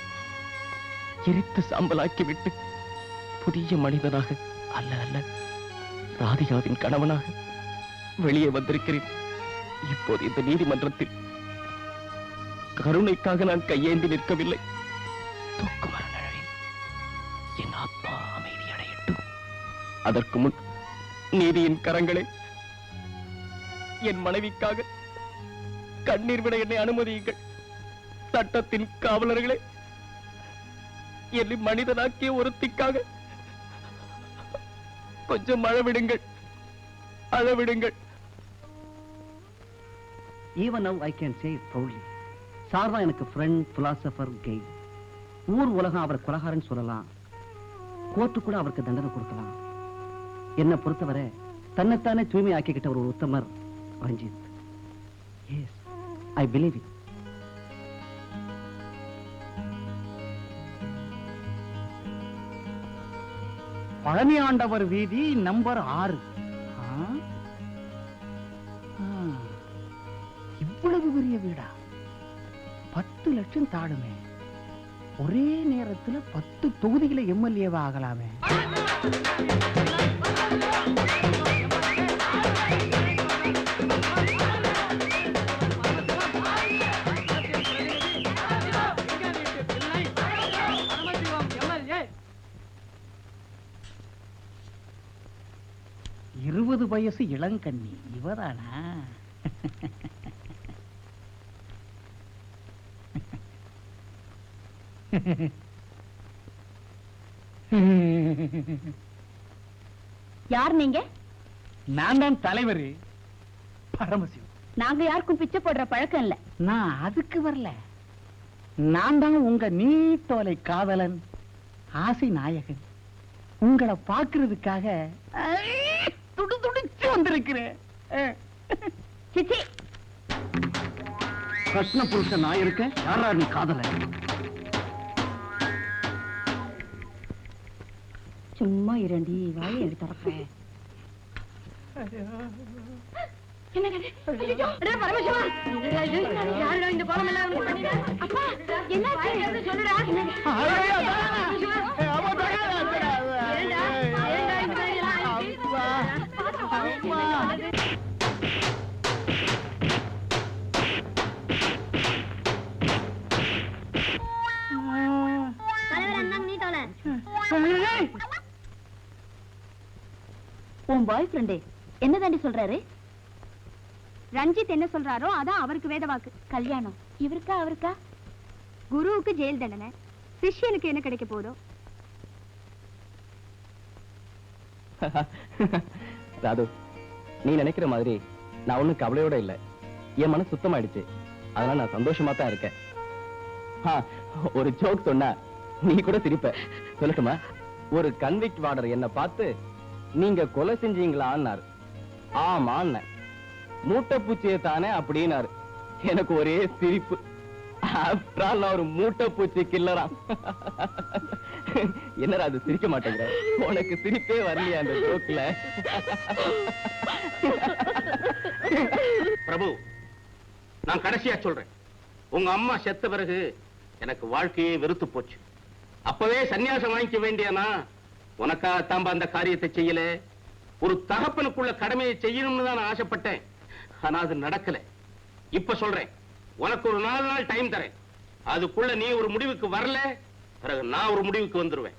எரித்து சாம்பலாக்கிவிட்டு புதிய மனிதனாக அல்ல அல்ல ராதிகாவின் கணவனாக வெளியே வந்திருக்கிறேன். இப்போது இந்த நீதிமன்றத்தில் கருணைக்காக நான் கையேந்தி நிற்கவில்லை. தூக்கு மரணழில் என் ஆத்மா அமைதி அடையட்டும். அதற்கு முன் நீதியின் கரங்களே, என் மனைவிக்காக கண்ணீர் விட என்னை அனுமதியுங்கள். சட்டத்தின் காவலர்களே, என்னை மனிதனாக்கிய ஒருத்திக்காக கொஞ்சம் அழவிடுங்கள், அழவிடுங்கள். Even now I can say it proudly. சார்வா எனக்கு ஃப்ரெண்ட், பிலாசபர், கெய். ஊர் உலகம் அவர் கொலகாரன் சொல்லலாம். கோர்ட்டு கூட அவருக்கு தண்டனை கொடுக்கலாம். என்னை பொறுத்தவரை தன்னைத்தானே தூய்மை ஆக்கிக்கிட்ட ஒரு உத்தமர் Ranjith. Yes, I believe it. Palani Andavar வீதி நம்பர் 6. இவ்வளவு பெரிய வீடா? 10 லட்சம் தாடுமே. ஒரே நேரத்துல 10 தொகுதிகளை எம்எல்ஏவா ஆகலாமே. இருபது வயசு இளங்கண்ணி இவதானா? யார் நீங்க? நான் தான் தலைவர் பரமசிவம். நாங்க யாருக்கும் பிச்சை போடுற பழக்கம் இல்ல. நான் அதுக்கு வரல. நான் தான் உங்க நீட்டோலை காதலன், ஆசை நாயகன். உங்களை பார்க்கிறதுக்காக துடிச்சு வந்திருக்கிறேன். சிச்சி, பிரச்சன புருஷன் நான் இருக்க. யாரா நீ காதல? சும்மா இரண்டி வாயை எடுத்து திறப்பேன். உன் பாய் ஃப்ரெண்டே என்ன தாண்டி சொல்றாரு? ரஞ்சித் என்ன சொல்றாரோ அதான் அவருக்கு வேத வாக்கு. கல்யாணம் இவருக்கா அவருக்கா? குருவுக்கு ஜெயில் தண்டனை, சிஷ்யனுக்கு என்ன கிடைக்க போதோ? ராது, நீ நினைக்கிற மாதிரி நான் ஒண்ணும் கவலையோட இல்ல. என் மனசு சுத்தமாயிடுச்சு. அதனால நான் சந்தோஷமா தான் இருக்கேன். ஒரு ஜோக் சொன்னா நீ கூட சிரிப்ப. சொல்லட்டுமா? ஒரு கன்விக்ட் வார்டர் என்ன பார்த்து நீங்க கொலை செஞ்சீங்களான்னாரு. ஆமான்னு. மூட்டை பூச்சியை தானே அப்படின்னாரு. எனக்கு ஒரே சிரிப்பு. ஆஃப்டர் ஆல் நான் ஒரு மூட்டை பூச்சி கில்லராம். என்னடா அது சிரிக்க மாட்டேங்கிற? உனக்கு சிரிப்பே வரலையா அந்த ஜோக்ல? பிரபு, நான் கடைசியா சொல்றேன். உங்க அம்மா செத்த பிறகு எனக்கு வாழ்க்கையே வெறுத்து போச்சு. அப்பவே சன்னியாசம் வாங்கிக்க வேண்டியனா? உனக்காகத்தாம்பா அந்த காரியத்தை செய்யல. ஒரு தகப்பனுக்குள்ள கடமையை செய்யணும்னு தான் நான் ஆசைப்பட்டேன். ஆனா அது நடக்கல. இப்ப சொல்றேன், உனக்கு ஒரு 4 நாள் டைம் தரேன். அதுக்குள்ள நீ ஒரு முடிவுக்கு வரல, பிறகு நான் ஒரு முடிவுக்கு வந்துருவேன்.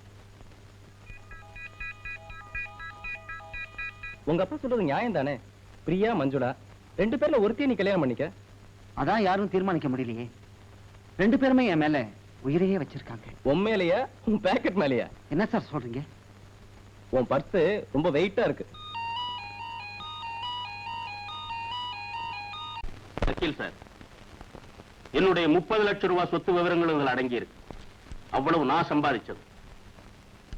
உங்க அப்பா சொல்றது நியாயம் தானே? பிரியா மஞ்சுளா 2 பேர்ல ஒருத்தையும் நீ கல்யாணம் பண்ணிக்க. அதான் யாரும் தீர்மானிக்க முடியலையே. 2 பேருமே என் மேல உயிரையே வச்சிருக்காங்க. உன் மேலையா உன் பேக்கெட் மேலையா? என்ன சார் சொல்றீங்க? உன் பர்ஸ் ரொம்ப வெயிட்டா இருக்கு. வக்கீல் சார், என்னுடைய 30 லட்சம் ரூபாய் சொத்து விவரங்கள் இதுல அடங்கி இருக்கு. அவ்வளவு நான் சம்பாதிச்சது.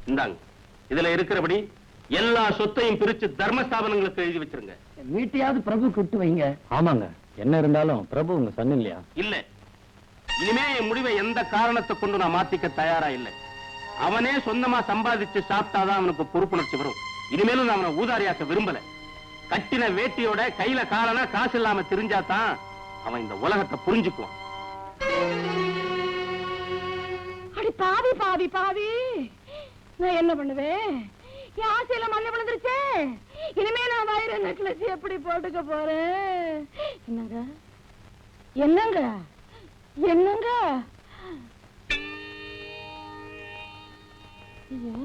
இந்தாங்க, இதுல இருக்கிறபடி எல்லா சொத்தையும் பிரிச்சு தர்மஸ்தாபனங்களுக்கு எழுதி வச்சிருங்க. வீட்டையாவது பிரபுக்கு விட்டு வைங்க. ஆமாங்க, என்ன இருந்தாலும் பிரபு உங்க சன் இல்லையா? இல்ல, இனிமே என் முடிவை எந்த காரணத்தை கொண்டு நான் மாத்திக்க தயாரா இல்லை. அவனே சொந்தமா சம்பாதிச்சு சாப்பிட்டாதான் அவனுக்கு பொறுப்புணர்ச்சி வரும். இனிமேலும் நான் அவனை ஊதாரியாக்க விரும்பல. கட்டின வேட்டியோட கையில காலனா காசு இல்லாம தெரிஞ்சாதான் அவன் இந்த உலகத்தை புரிஞ்சுக்குவான். அடி பாவி பாவி பாவி, நான் என்ன பண்ணுவேன்? என் ஆசையில மண்ணு விழுந்துருச்சே. இனிமே நான் வைர நெக்லஸ் எப்படி போட்டுக்க போறேன்? என்னங்க என்னங்க என்னங்க? ஐயோ,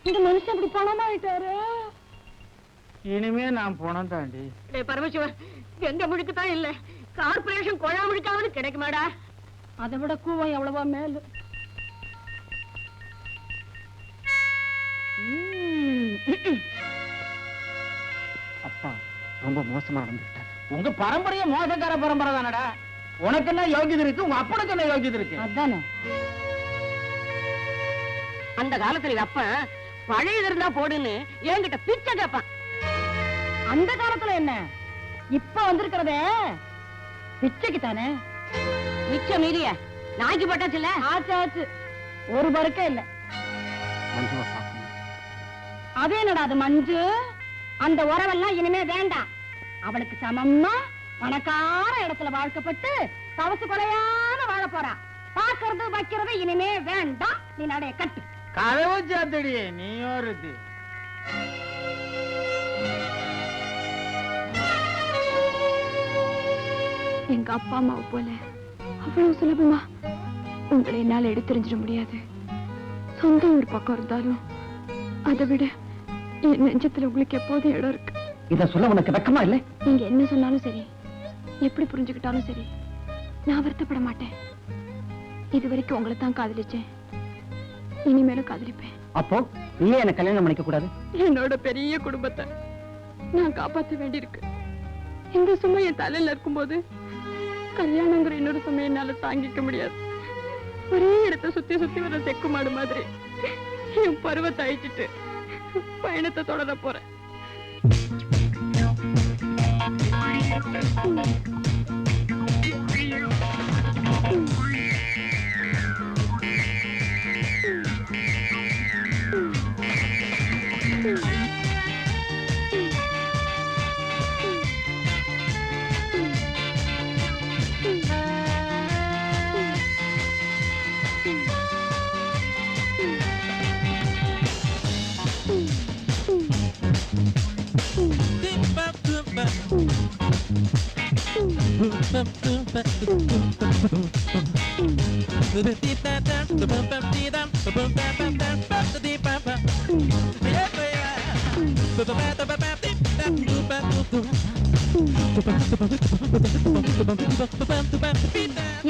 இந்த மனுஷன் அப்படி பணமாயிட்டாரு. இனிமே நான் போனேன் தாண்டி. பரமசிவன், எங்க முழுக்கு தான் இல்ல, கார்பரேஷன் கொழா முழுக்காவது கிடைக்குமாடா? அதை விட கூவம் எவ்வளவா மேல. அப்பா ரொம்ப மோசமா நடந்துட்டார். உங்க பரம்பரையே மோசக்கார பரம்பரை தானடா. உனக்கு என்ன யோகியது இருக்கு, உங்க அப்பனுக்கு என்ன யோகியது இருக்கு? அதானே. அந்த காலத்துல அப்ப பழைய இருந்தா போடுன்னு என்கிட்ட பிச்சை கேப்பான். அந்த காலத்துல என்ன, இப்ப வந்திருக்கிறதே பிச்சைக்கு தானே. மிச்சம் மீறிய நாய்க்கு பட்டாச்சுல்ல. ஆச்சு ஆச்சு, ஒரு பருக்க இல்ல. மஞ்சுவை பார்க்கணும். அது என்னடா அது மஞ்சு? அந்த உறவெல்லாம் இனிமே வேண்டாம். அவளுக்கு சமமா பணக்கார இடத்துல வாழ்க்கப்பட்டு தவசு கொலையான வாழ போறா. பாக்குறது வைக்கிறது இனிமே வேண்டாம். நீ நடைய கட்டு. கதவு சாத்தடி, நீ வருது. எங்க அப்பா அம்மாவை போல அவ்வளவு சுலபமா உங்களை என்னால எடுத்தெறிஞ்சிட முடியாது. சொந்த ஊர் பக்கம் இருந்தாலும் அதை விட என் நெஞ்சத்துல உங்களுக்கு எப்போதும் இடம் இருக்கு. இத சொல்ல உனக்கு வெக்கமா இல்லை? நீங்க என்ன சொன்னாலும் சரி, எப்படி புரிஞ்சுக்கிட்டாலும் சரி, நான் வருத்தப்பட மாட்டேன். இது வரைக்கும் உங்களை தான் காதலிச்சேன், இனிமேலும் காதலிப்பேன். அப்போ நீ என்ன கல்யாணம் பண்ணிக்க கூடாது? என்னோட பெரிய குடும்பத்தை நான் காப்பாற்ற வேண்டியிருக்கு. இந்த சுமை என் தலையில இருக்கும்போது கல்யாணங்கிற இன்னொரு சுமை என்னால தாங்கிக்க முடியாது. ஒரே இடத்தை சுத்தி சுத்தி வர செக்கு மாடு மாதிரி என் பருவத்தை அழிச்சிட்டு பயணத்தை தொடர போறேன்.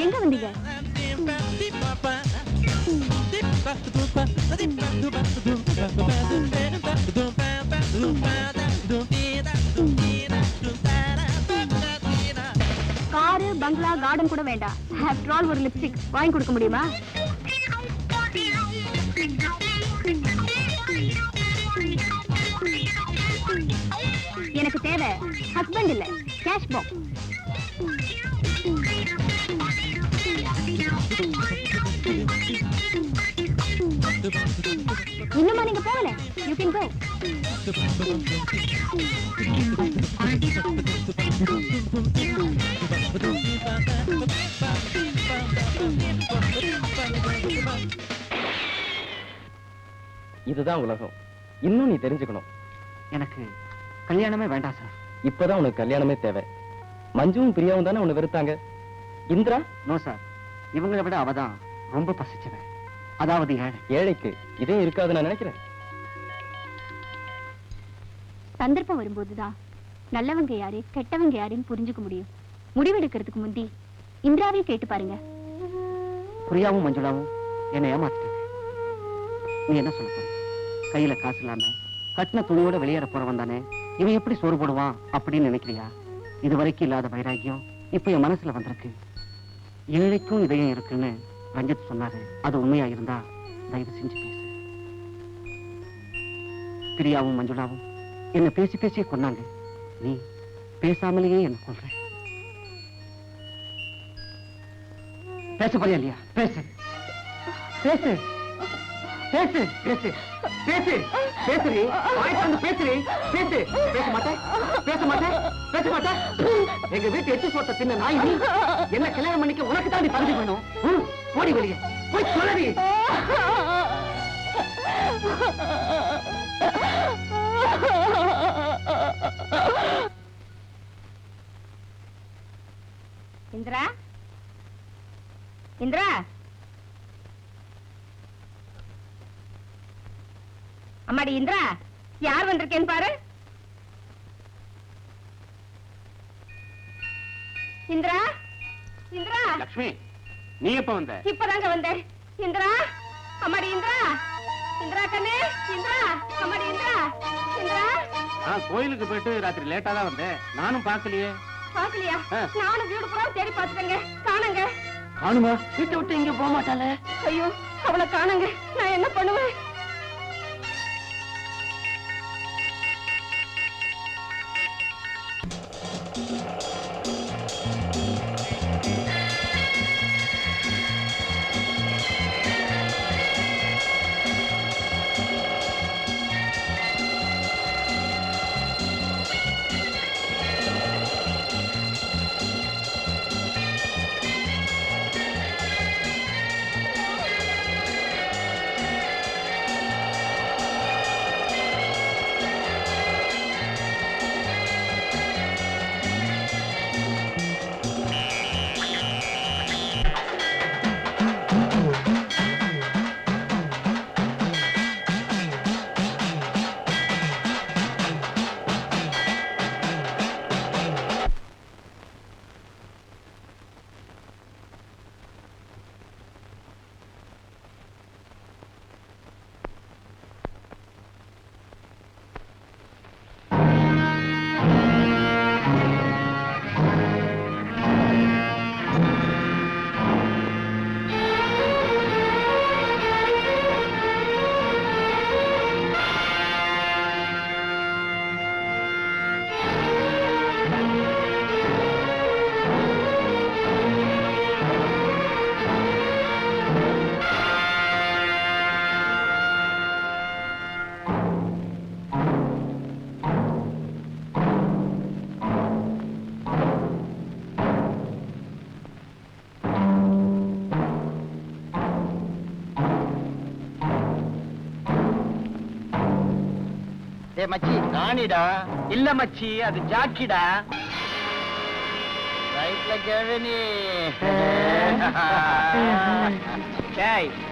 எங்க வந்தீங்க? காரு, பங்களா, கார்டன் கூட வேண்டாம். ஆஃப்டர் ஆல் ஒரு லிப்ஸ்டிக் வாங்கி கொடுக்க முடியுமா? எனக்கு தேவை ஹஸ்பண்ட் இல்ல, கேஷ் பாக்ஸ். இன்னுமா நீங்க போகல? You can go. இதுதான் உலகம். இன்னும் நீ தெரிஞ்சுக்கணும். எனக்கு கல்யாணமே வேண்டாம் சார். இப்பதான் உனக்கு கல்யாணமே தேவை. மஞ்சுவும் பிரியாவும் தானே உன்னை வெறுத்தாங்க. இந்திரா? நோ சார், இவங்களை விட அவதான் ரொம்ப பசிச்சவன். அதாவது ஏழை. ஏழைக்கு இதே இருக்காது நான் நினைக்கிறேன். சந்தர்ப்பம் வரும்போதுதான் நல்லவங்க யாரு கெட்டவங்க யாருன்னு புரிஞ்சுக்க முடியும். முடிவெடுக்கிறதுக்கு முந்தி இந்திராவையும் கேட்டு பாருங்க. பிரியாவும் மஞ்சுளாவும் என்னை ஏமாத்திட்டாங்க. நீ என்ன சொல்ல போற? கையில காசு இல்லாம கட்டின துணியோட வெளியேற போறவன் தானே இவன் எப்படி சோறு போடுவான் அப்படின்னு நினைக்கிறியா? இதுவரைக்கும் இல்லாத வைராக்கியம் இப்ப என் மனசுல வந்திருக்கு. ஏழைக்கும் இதயம் இருக்குன்னு ரஞ்சித் சொன்னாரு. அது உண்மையா இருந்தா தயவு செஞ்சு பேசு. பிரியாவும் மஞ்சுளாவும் என்ன பேசி பேசியே கொன்னாங்க. நீ பேசாமலேயே என்ன கொல்ற. பேச போறியா இல்லையா? பேசு பேசு பேசு பேசு பேசு பேசுறீ. பேசுறீ பேசு. பேச மாட்டேன் பேச மாட்டேன் பேச மாட்டேன். எங்க வீட்டு எட்டு சோட்ட தின்ன நாய் நீ. என்ன கல்யாணம் பண்ணிக்க உனக்கு தான் பகுதி பண்ணும். போடி வெளியே போய் சொல்லி. இந்திரா இந்திரா அம்மாடி இந்திரா, யார் வந்திருக்கேன்னு பாரு. இந்திரா இந்திரா. லட்சுமி, நீ எப்ப வந்த? இப்பதாங்க வந்தேன். இந்திரா அம்மாடி இந்திரா. இந்திரா கண்ணே. இந்திரா அம்மாடி இந்திரா. இந்திரா. கோயிலுக்கு போயிட்டு ராத்திரி லேட்டா தான் வந்தேன். நானும் பாக்கலையே. பாக்கலையா? நானும் வீடு பூரா தேடி பார்த்துட்டேங்க. காணுங்க. காணுமா? வீட்டை விட்டு எங்க போக மாட்டாளே. ஐயோ, அவளை காணுங்க. நான் என்ன பண்ணுவேன்? மச்சி ராணிடா. இல்ல மச்சி, அது ஜாக்கிடா. ரைட்ல கேவனி.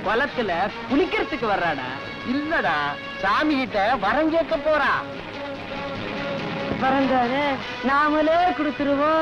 குளத்துல குளிக்கிறதுக்கு வர்றானா? இல்லடா, சாமி கிட்ட வரம் கேட்க போறா. வரங்காரு நாமளே கொடுத்துருவோம்.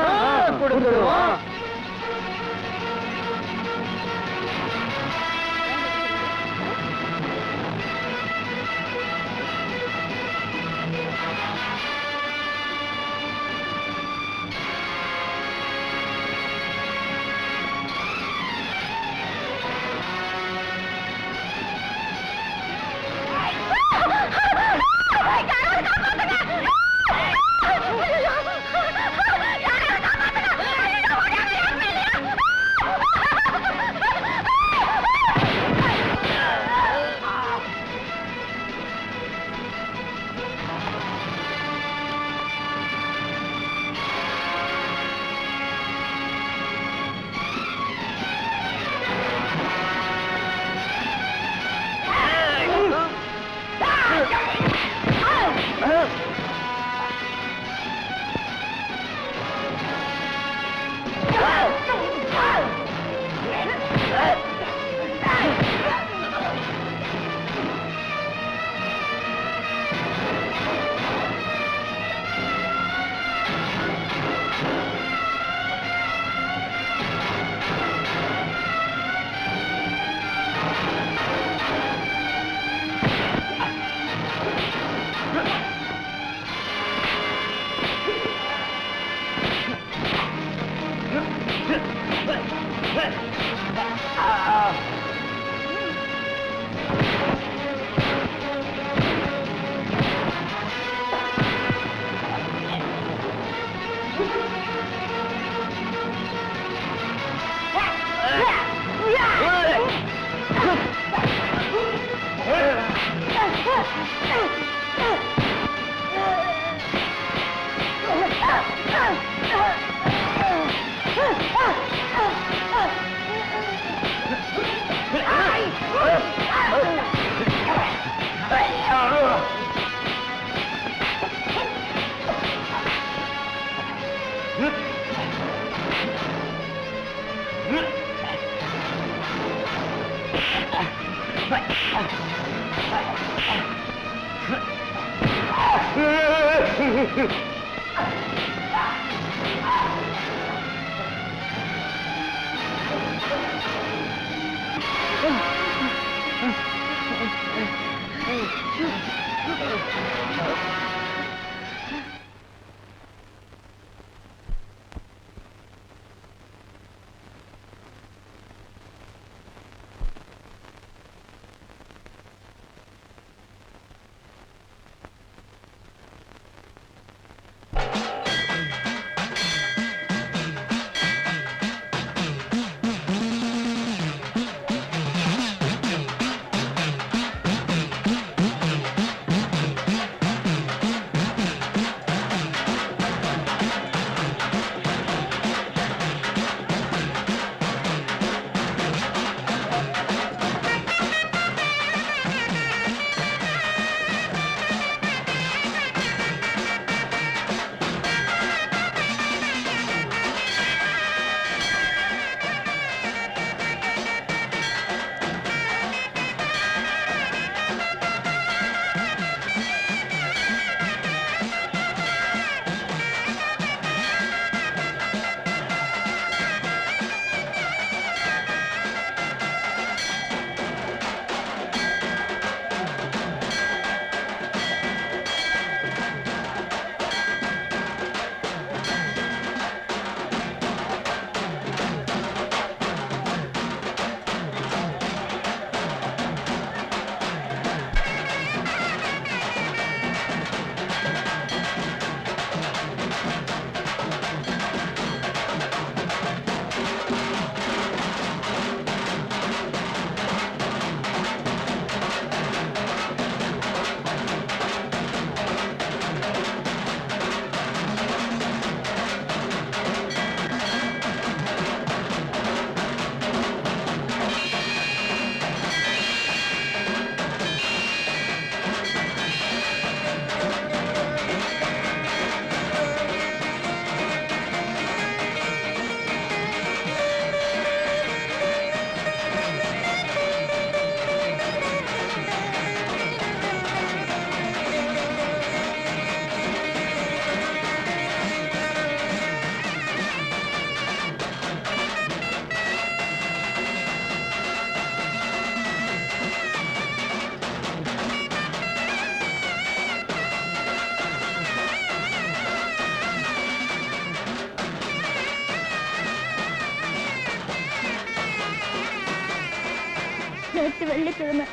நேற்று வெள்ளிக்கிழமை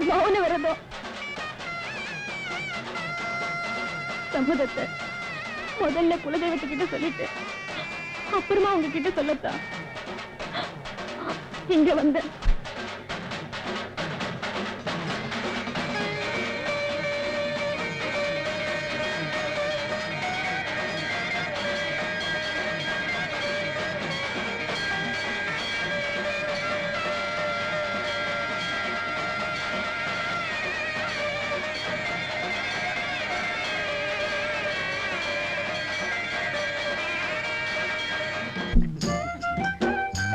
மௌன விரதம் சம்மதத்தை முதல்ல குலதெய்வத்துக்கிட்ட சொல்லிட்டு அப்புறமா உங்ககிட்ட சொல்லத்தான் இங்க வந்தேன்.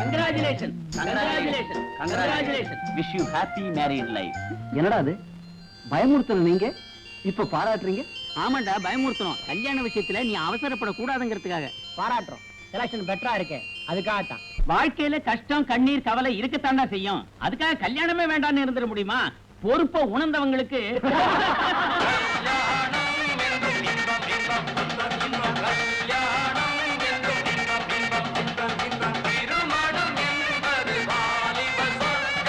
Congratulations. Congratulations. Congratulations. Wish you happy married life. என்னடா அது பயமுறுத்தல நீங்க இப்ப பாராட்டுறீங்க? ஆமாண்டா பயமுறுத்தணும். கல்யாண விஷயத்துல நீ அவசரப்படக்கூடாதுங்கிறதுக்காக. பாராட்டுறோம். செலக்ஷன் பெட்டரா இருக்கு, அதுக்காகத்தான். வாழ்க்கையில கஷ்டம் கண்ணீர் கவலை இருக்கத்தாண்டா செய்யும். அதுக்காக கல்யாணமே வேண்டாம்னு இருந்துட முடியுமா? பொறுப்பை உணர்ந்தவங்களுக்கு